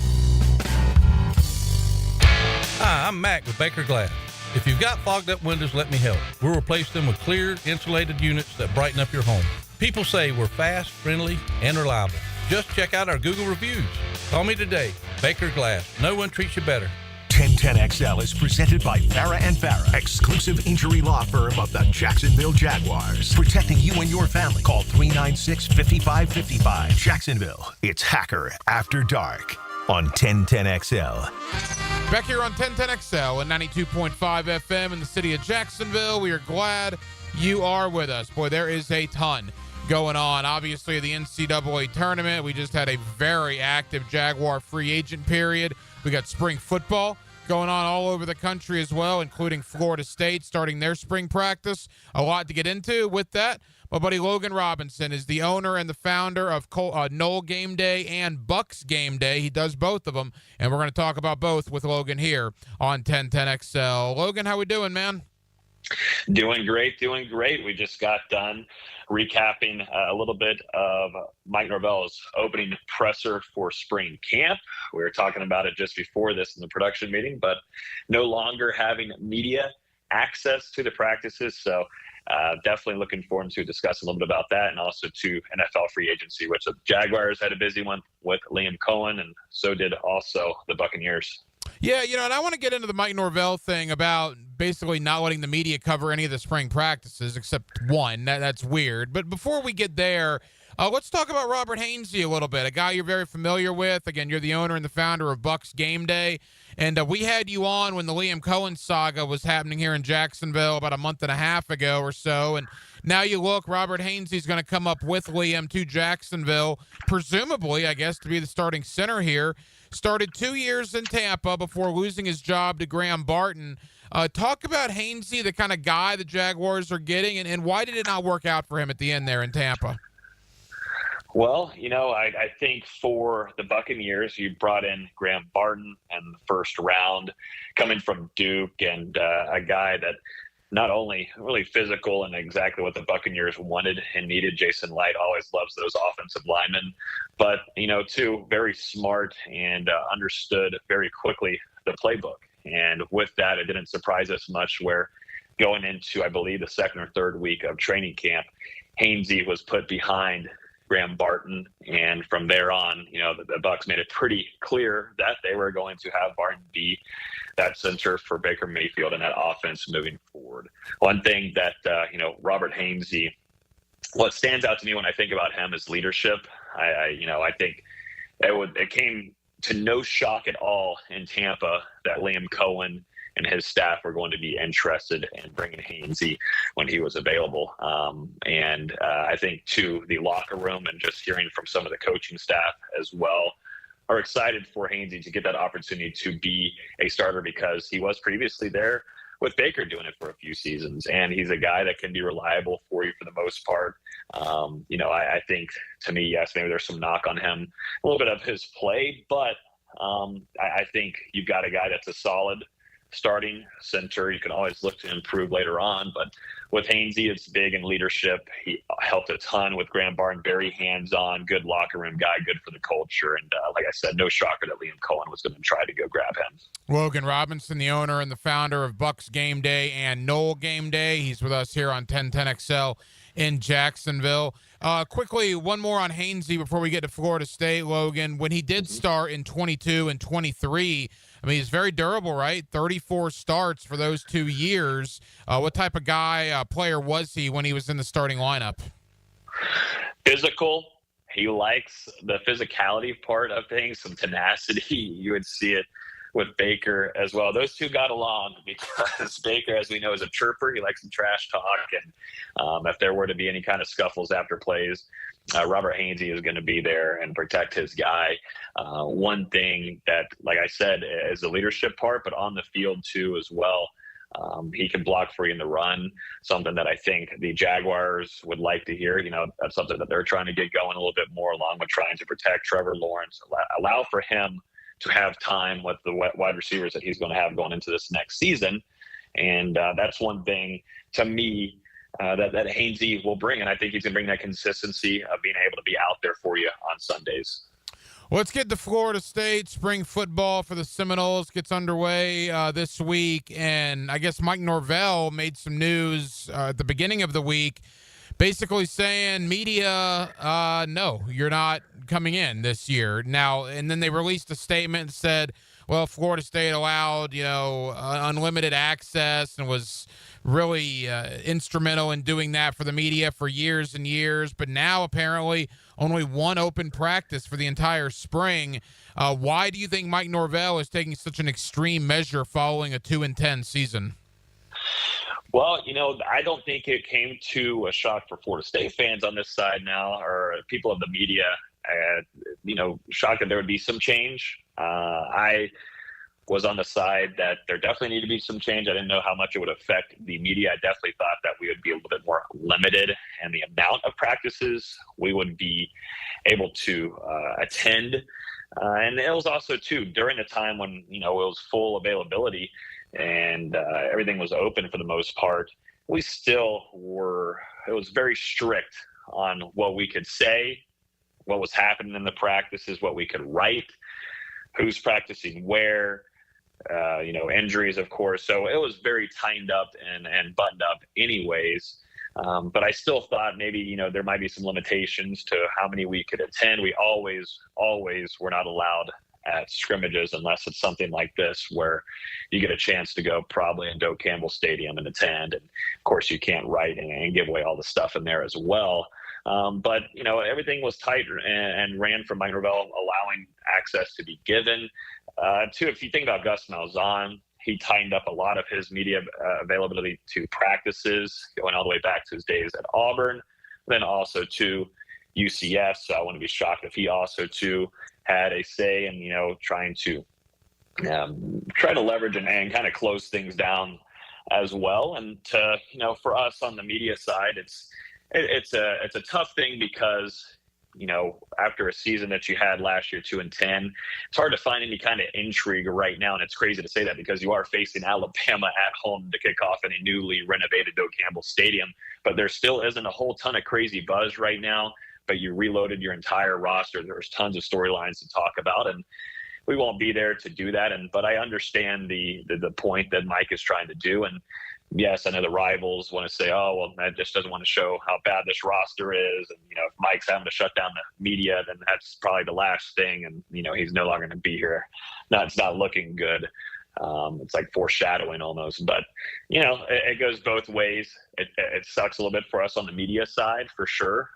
Hi, I'm Mac with Baker Glass. If you've got fogged up windows, let me help. We'll replace them with clear, insulated units that brighten up your home. People say we're fast, friendly, and reliable. Just check out our Google reviews. Call me today. Baker Glass. No one treats you better. 1010XL is presented by Farah and Farah, exclusive injury law firm of the Jacksonville Jaguars. Protecting you and your family. Call 396-5555. Jacksonville, it's Hacker After Dark on 1010XL. Back here on 1010XL and 92.5 FM in the city of Jacksonville. We are glad you are with us. Boy, there is a ton going on. Obviously, the NCAA tournament. We just had a very active Jaguar free agent period. We got spring football going on all over the country as well, including Florida State starting their spring practice. A lot to get into with that. My buddy Logan Robinson is the owner and the founder of Knoll Game Day and Bucks Game Day. He does both of them, and we're going to talk about both with Logan here on 1010XL. Logan, how we doing, man? Doing great. We just got done recapping a little bit of Mike Norvell's opening presser for spring camp. We were talking about it just before this in the production meeting, but no longer having media access to the practices. So definitely looking forward to discuss a little bit about that, and also to NFL free agency, which the Jaguars had a busy one with Liam Cohen, and so did also the Buccaneers. Yeah, and I want to get into the Mike Norvell thing about basically not letting the media cover any of the spring practices except one. That's weird. But before we get there, let's talk about Robert Hainsey a little bit, a guy you're very familiar with. Again, you're the owner and the founder of Bucks Game Day. And we had you on when the Liam Cohen saga was happening here in Jacksonville about a month and a half ago or so. And now you look, Robert Hainsey's going to come up with Liam to Jacksonville, presumably, I guess, to be the starting center here. Started 2 years in Tampa before losing his job to Graham Barton. Talk about Hainsey, the kind of guy the Jaguars are getting, and why did it not work out for him at the end there in Tampa? Well, I think for the Buccaneers, you brought in Graham Barton in the first round, coming from Duke, and a guy that not only really physical and exactly what the Buccaneers wanted and needed. Jason Light always loves those offensive linemen, but, too, very smart and understood very quickly the playbook. And with that, it didn't surprise us much where going into, I believe, the second or third week of training camp, Hainsey was put behind Graham Barton, and from there on, the Bucs made it pretty clear that they were going to have Barton be that center for Baker Mayfield and that offense moving forward. One thing that Robert Hainsey, what stands out to me when I think about him is leadership. I think it came to no shock at all in Tampa that Liam Cohen and his staff were going to be interested in bringing Hainsey when he was available. I think, too, the locker room and just hearing from some of the coaching staff as well are excited for Hainsey to get that opportunity to be a starter because he was previously there with Baker doing it for a few seasons. And he's a guy that can be reliable for you for the most part. I think, to me, yes, maybe there's some knock on him, a little bit of his play, but I think you've got a guy that's a solid starting center. You can always look to improve later on, but with Hainsey, it's big in leadership. He helped a ton with Graham Barton, very hands-on, good locker room guy, good for the culture. And like I said, no shocker that Liam Cohen was going to try to go grab him. Logan Robinson, the owner and the founder of Bucks Game Day and Knoll Game Day. He's with us here on 1010XL in Jacksonville. Quickly, one more on Hainsey before we get to Florida State, Logan. When he did start in 22 and 23, I mean, he's very durable, right? 34 starts for those 2 years. What type of guy, player was he when he was in the starting lineup? Physical. He likes the physicality part of things, some tenacity. You would see it with Baker as well. Those two got along because Baker, as we know, is a chirper. He likes some trash talk. And if there were to be any kind of scuffles after plays, Robert Hainsey is going to be there and protect his guy. One thing that, like I said, is the leadership part, but on the field too as well. He can block for you in the run, something that I think the Jaguars would like to hear. That's something that they're trying to get going a little bit more, along with trying to protect Trevor Lawrence, allow for him to have time with the wide receivers that he's going to have going into this next season. And that's one thing, to me, that Hainsey will bring. And I think he's going to bring that consistency of being able to be out there for you on Sundays. Let's get to Florida State. Spring football for the Seminoles gets underway this week. And I guess Mike Norvell made some news at the beginning of the week, basically saying, media, no, you're not coming in this year. Now, and then they released a statement and said, well, Florida State allowed, unlimited access and was really instrumental in doing that for the media for years and years. But now apparently only one open practice for the entire spring. Why do you think Mike Norvell is taking such an extreme measure following a 2-10 season? Well, I don't think it came to a shock for Florida State fans on this side now, or people of the media, shocked that there would be some change. I was on the side that there definitely need to be some change. I didn't know how much it would affect the media. I definitely thought that we would be a little bit more limited in the amount of practices we would be able to attend. And it was also, too, during the time when, it was full availability and everything was open for the most part, we still it was very strict on what we could say, what was happening in the practices, what we could write, who's practicing where, injuries, of course. So it was very tightened up and buttoned up anyways. But I still thought maybe, there might be some limitations to how many we could attend. We always were not allowed at scrimmages unless it's something like this where you get a chance to go probably in Doak Campbell Stadium and attend. And of course you can't write and give away all the stuff in there as well. But, everything was tight and ran from Mike Norvell allowing access to be given. Too, if you think about Gus Malzahn, he tightened up a lot of his media availability to practices, going all the way back to his days at Auburn, then also to UCF. So I wouldn't be shocked if he also, too, had a say in, trying to leverage and kind of close things down as well. And for us on the media side, it's a tough thing because, after a season that you had last year, 2-10, it's hard to find any kind of intrigue right now. And it's crazy to say that because you are facing Alabama at home to kick off in a newly renovated Doak Campbell Stadium. But there still isn't a whole ton of crazy buzz right now. But you reloaded your entire roster. There's tons of storylines to talk about, and we won't be there to do that. But I understand the point that Mike is trying to do. And yes, I know the rivals want to say, oh, well, Matt just doesn't want to show how bad this roster is. And, if Mike's having to shut down the media, then that's probably the last thing. And, he's no longer going to be here. No, it's not looking good. It's like foreshadowing almost. But, it goes both ways. It sucks a little bit for us on the media side, for sure,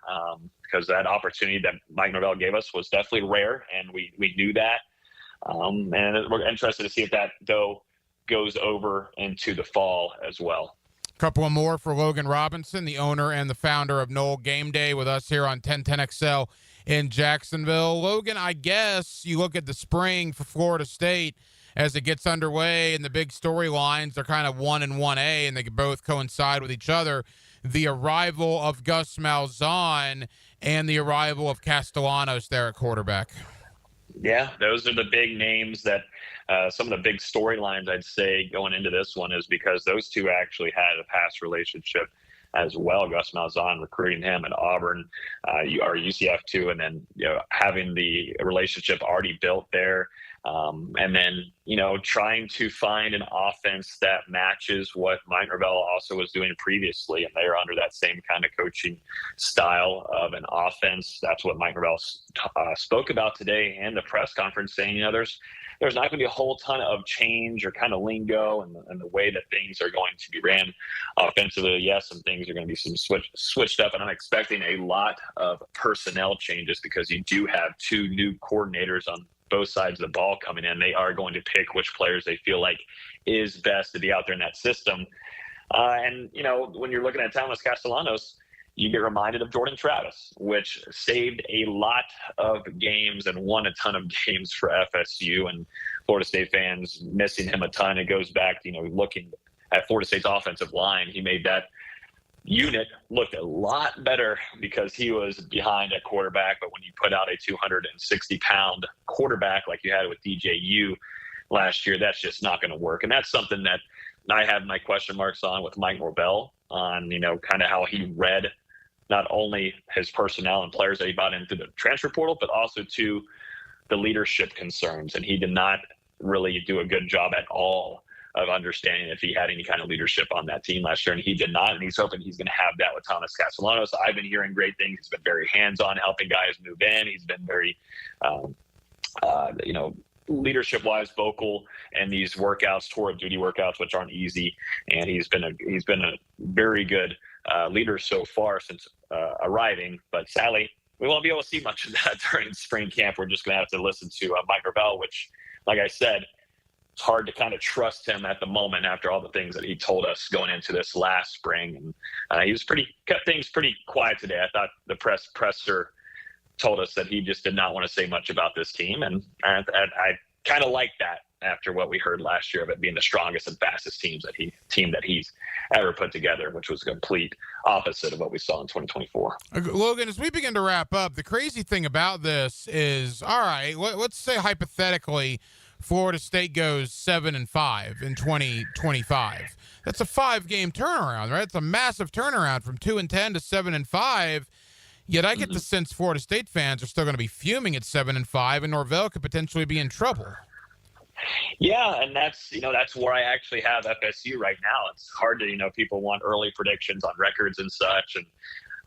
because that opportunity that Mike Norvell gave us was definitely rare, and we knew that. And we're interested to see if that, though, goes over into the fall as well. Couple of more for Logan Robinson, the owner and the founder of Knoll Game Day, with us here on 1010XL in Jacksonville. Logan, I guess you look at the spring for Florida State as it gets underway, and the big storylines are kind of 1 and 1A, and they both coincide with each other. The arrival of Gus Malzahn and the arrival of Castellanos there at quarterback. Yeah, those are the big names that some of the big storylines, I'd say, going into this one is because those two actually had a past relationship as well. Gus Malzahn recruiting him at Auburn, or UCF too, and then having the relationship already built there. And then, trying to find an offense that matches what Mike Norvell also was doing previously. And they're under that same kind of coaching style of an offense. That's what Mike Norvell spoke about today in the press conference, saying, there's not going to be a whole ton of change or kind of lingo and the way that things are going to be ran offensively. Yes, some things are going to be some switched up, and I'm expecting a lot of personnel changes because you do have two new coordinators on both sides of the ball coming in. They are going to pick which players they feel like is best to be out there in that system. And when you're looking at Thomas Castellanos, you get reminded of Jordan Travis, which saved a lot of games and won a ton of games for FSU, and Florida State fans missing him a ton. It goes back to, looking at Florida State's offensive line. He made that unit look a lot better because he was behind at quarterback. But when you put out a 260-pound quarterback like you had with DJU last year, that's just not going to work. And that's something that I have my question marks on with Mike Norvell on, kind of how he read not only his personnel and players that he brought in through the transfer portal, but also to the leadership concerns. And he did not really do a good job at all of understanding if he had any kind of leadership on that team last year, and he did not. And he's hoping he's going to have that with Thomas Castellanos. I've been hearing great things. He's been very hands-on, helping guys move in. He's been very, leadership-wise vocal in these workouts, tour of duty workouts, which aren't easy. And he's been a very good leader so far since arriving. But sadly, we won't be able to see much of that during spring camp. We're just going to have to listen to Mike Norvell, which, like I said, it's hard to kind of trust him at the moment after all the things that he told us going into this last spring. And he was kept things pretty quiet today. I thought the presser told us that he just did not want to say much about this team. And I kind of like that after what we heard last year of it being the strongest and fastest team that he's ever put together, which was a complete opposite of what we saw in 2024. Logan, as we begin to wrap up, the crazy thing about this is, all right, let's say hypothetically Florida State goes 7-5 in 2025. That's a 5-game turnaround, right? It's a massive turnaround from 2-10 to 7-5. Yet I get the sense Florida State fans are still going to be fuming at 7-5, and Norvell could potentially be in trouble. Yeah, and that's where I actually have FSU right now. It's hard to, people want early predictions on records and such, and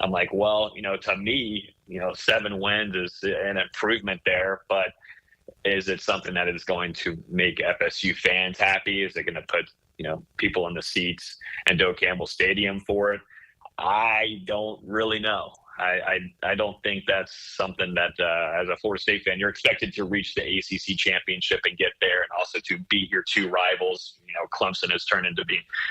I'm like, well, to me, 7 wins is an improvement there, but is it something that is going to make FSU fans happy? Is it going to put, people in the seats in Doak Campbell Stadium for it? I don't really know. I don't think that's something that, as a Florida State fan, you're expected to reach the ACC championship and get there, and also to beat your two rivals. Clemson has turned into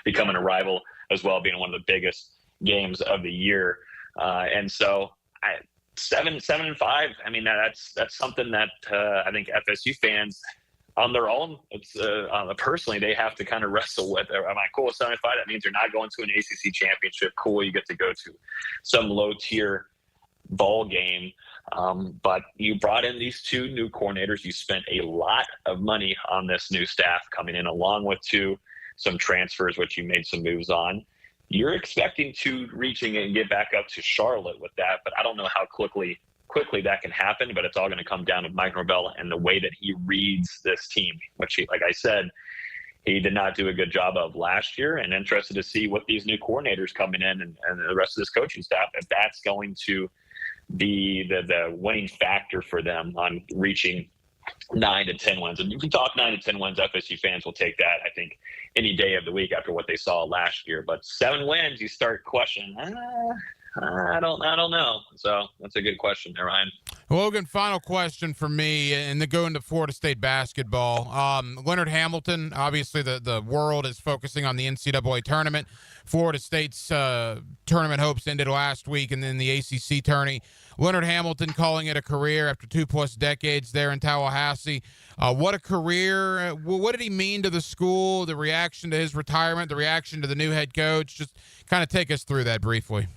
becoming a rival as well, being one of the biggest games of the year. And so 7-5. I mean, that's something that I think FSU fans on their own, it's personally, they have to kind of wrestle with. Am I cool with 7-5? That means you're not going to an ACC championship. Cool, you get to go to some low-tier ball game. But you brought in these two new coordinators. You spent a lot of money on this new staff coming in, along with some transfers, which you made some moves on. You're expecting to reaching and get back up to Charlotte with that, but I don't know how quickly that can happen, but it's all going to come down to Mike Norvell and the way that he reads this team, which, like I said, he did not do a good job of last year, and interested to see what these new coordinators coming in and the rest of this coaching staff, if that's going to be the winning factor for them on reaching 9 to 10 wins. And if you talk 9 to 10 wins, FSU fans will take that, I think, any day of the week after what they saw last year. But 7 wins, you start questioning, I don't know. So that's a good question there, Ryan. Logan, final question for me, and then going to Florida State basketball. Leonard Hamilton, obviously the world is focusing on the NCAA tournament. Florida State's tournament hopes ended last week, and then the ACC tourney. Leonard Hamilton calling it a career after 2+ decades there in Tallahassee. What a career. What did he mean to the school, the reaction to his retirement, the reaction to the new head coach? Just kind of take us through that briefly.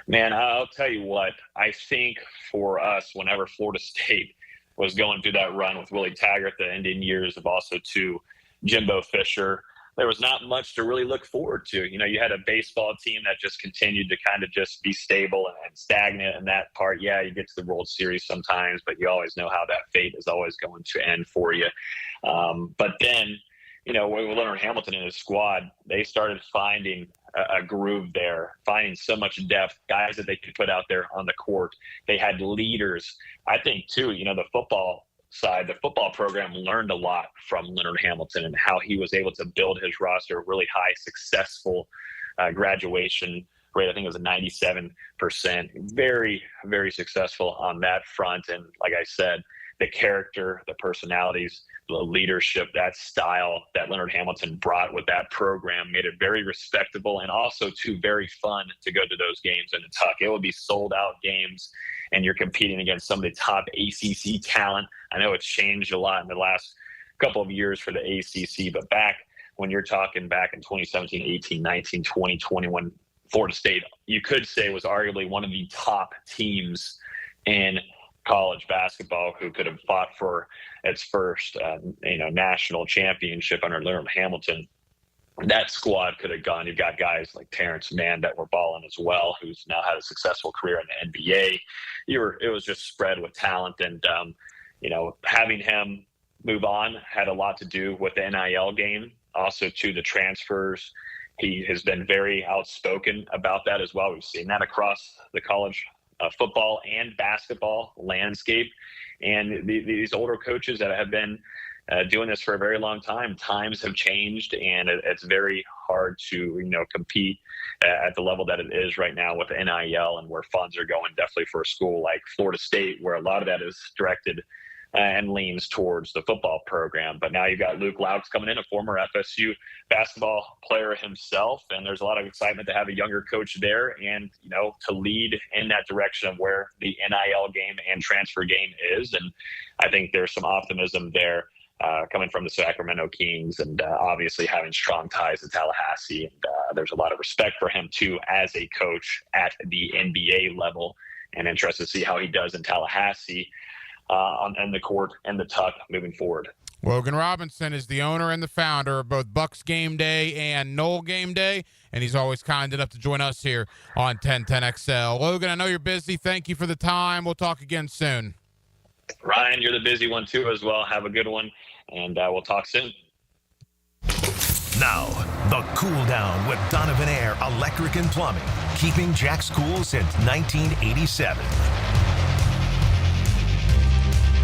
Man, I'll tell you what, I think for us, whenever Florida State was going through that run with Willie Taggart, the ending years of also to Jimbo Fisher, there was not much to really look forward to. You know, you had a baseball team that just continued to kind of just be stable and stagnant in that part. Yeah, you get to the World Series sometimes, but you always know how that fate is always going to end for you. But then, you know, with Leonard Hamilton and his squad, they started finding a groove there, finding so much depth, guys that they could put out there on the court. They had leaders. I think, too, you know, the football side, the football program learned a lot from Leonard Hamilton and how he was able to build his roster, really high, successful graduation rate. I think it was a 97%. Very, very successful on that front. And like I said, the character, the personalities, the leadership, that style that Leonard Hamilton brought with that program made it very respectable and also too very fun to go to those games in the Tuck. It would be sold out games and you're competing against some of the top ACC talent. I know it's changed a lot in the last couple of years for the ACC, but back when you're talking back in 2017, 18, 19, 20, 21, Florida State, you could say was arguably one of the top teams in college basketball who could have fought for its first, national championship under Leonard Hamilton. That squad could have gone. You've got guys like Terrence Mann that were balling as well, who's now had a successful career in the NBA. It was just spread with talent, and having him move on had a lot to do with the NIL game. Also, to the transfers, he has been very outspoken about that as well. We've seen that across the college football and basketball landscape, and these older coaches that have been doing this for a very long time, times have changed, and it's very hard to compete at the level that it is right now with NIL and where funds are going. Definitely for a school like Florida State, where a lot of that is directed and leans towards the football program. But now you've got Luke Laux coming in, a former FSU basketball player himself, and there's a lot of excitement to have a younger coach there and, to lead in that direction of where the NIL game and transfer game is. And I think there's some optimism there coming from the Sacramento Kings, and obviously having strong ties to Tallahassee. And there's a lot of respect for him, too, as a coach at the NBA level, and interested to see how he does in Tallahassee on the court and the Tuck moving forward. Logan Robinson is the owner and the founder of both Bucks Game Day and Knoll Game Day, and he's always kind enough to join us here on 1010XL. Logan, I know you're busy. Thank you for the time. We'll talk again soon. Ryan, you're the busy one too as well. Have a good one, and we'll talk soon. Now, the Cool Down with Donovan Air Electric and Plumbing, keeping Jack's cool since 1987.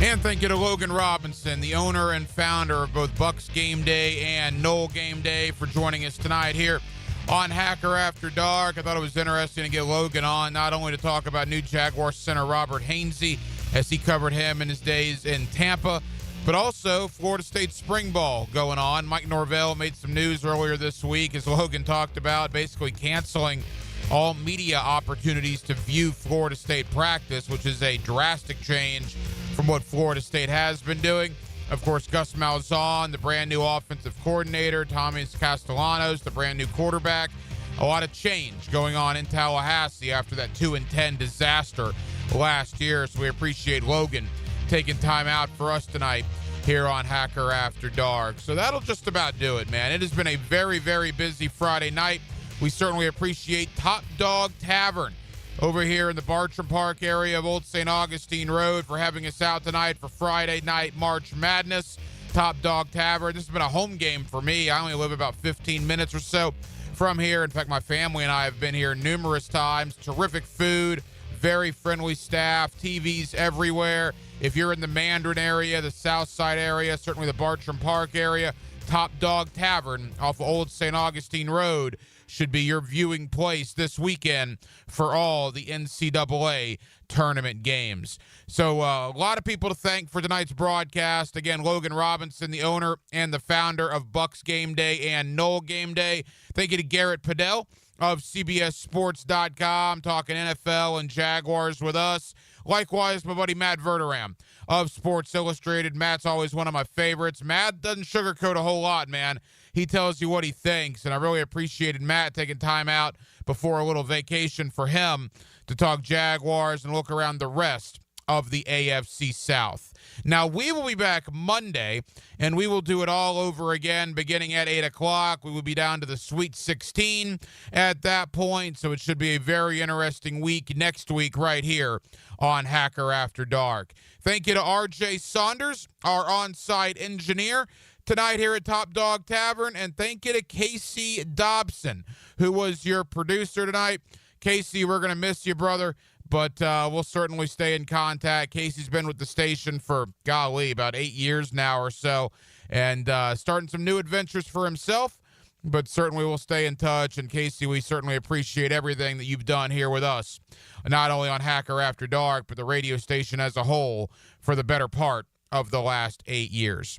And thank you to Logan Robinson, the owner and founder of both Bucks Game Day and Knoll Game Day, for joining us tonight here on Hacker After Dark. I thought it was interesting to get Logan on, not only to talk about new Jaguars center Robert Hainsey, as he covered him in his days in Tampa, but also Florida State spring ball going on. Mike Norvell made some news earlier this week, as Logan talked about, basically canceling all media opportunities to view Florida State practice, which is a drastic change from what Florida State has been doing. Of course, Gus Malzahn, the brand new offensive coordinator, Tommy Castellanos, the brand new quarterback. A lot of change going on in Tallahassee after that 2-10 disaster last year. So we appreciate Logan taking time out for us tonight here on Hacker After Dark. So that'll just about do it, man. It has been a very, very busy Friday night. We certainly appreciate Top Dawg Tavern over here in the Bartram Park area of Old St. Augustine Road for having us out tonight for Friday night March Madness. Top Dawg Tavern. This has been a home game for me. I only live about 15 minutes or so from here. In fact, my family and I have been here numerous times. Terrific food, very friendly staff, TVs everywhere. If you're in the Mandarin area, the South Side area, certainly the Bartram Park area, Top Dawg Tavern off of Old St. Augustine Road should be your viewing place this weekend for all the NCAA tournament games. So a lot of people to thank for tonight's broadcast. Again, Logan Robinson, the owner and the founder of Bucks Game Day and Knoll Game Day. Thank you to Garrett Padell of CBSSports.com, talking NFL and Jaguars with us. Likewise, my buddy Matt Verderam of Sports Illustrated. Matt's always one of my favorites. Matt doesn't sugarcoat a whole lot, man. He tells you what he thinks, and I really appreciated Matt taking time out before a little vacation for him to talk Jaguars and look around the rest of the AFC South. Now, we will be back Monday, and we will do it all over again beginning at 8 o'clock. We will be down to the Sweet 16 at that point, so it should be a very interesting week next week right here on Hacker After Dark. Thank you to RJ Saunders, our on-site engineer, tonight here at Top Dog Tavern, and thank you to Casey Dobson, who was your producer tonight. Casey, we're going to miss you, brother, but we'll certainly stay in contact. Casey's been with the station for, golly, about 8 years now or so, and starting some new adventures for himself, but certainly we'll stay in touch. And Casey, we certainly appreciate everything that you've done here with us, not only on Hacker After Dark, but the radio station as a whole for the better part of the last 8 years.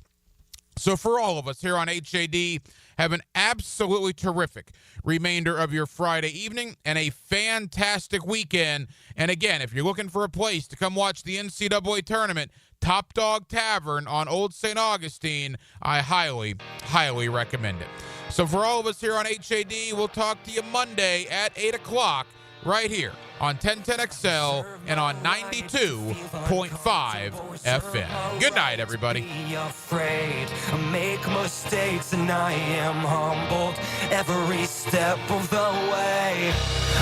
So for all of us here on HAD, have an absolutely terrific remainder of your Friday evening and a fantastic weekend. And again, if you're looking for a place to come watch the NCAA tournament, Top Dog Tavern on Old St. Augustine, I highly, highly recommend it. So for all of us here on HAD, we'll talk to you Monday at 8 o'clock right here on 1010XL and on 92.5 FM. Good night, everybody. Afraid I make mistakes and I am humbled every step of the way.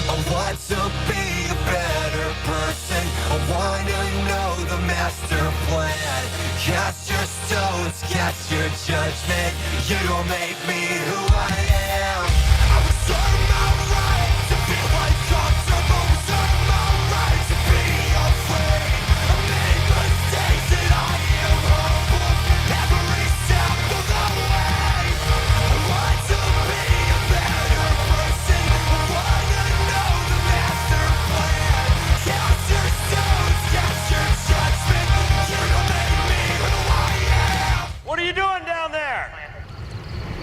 I want to be a better person. I want to know the master plan. Cast your stones, cast your judgment. You don't make me who I am. I reserve my right to feel uncomfortable. Reserve my right to be afraid. I make mistakes and I am humble every step of the way. I want to be a better person. I want to know the master plan. Cast your stones, cast your judgment. You don't make me who I am. What are you doing down there?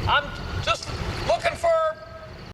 I'm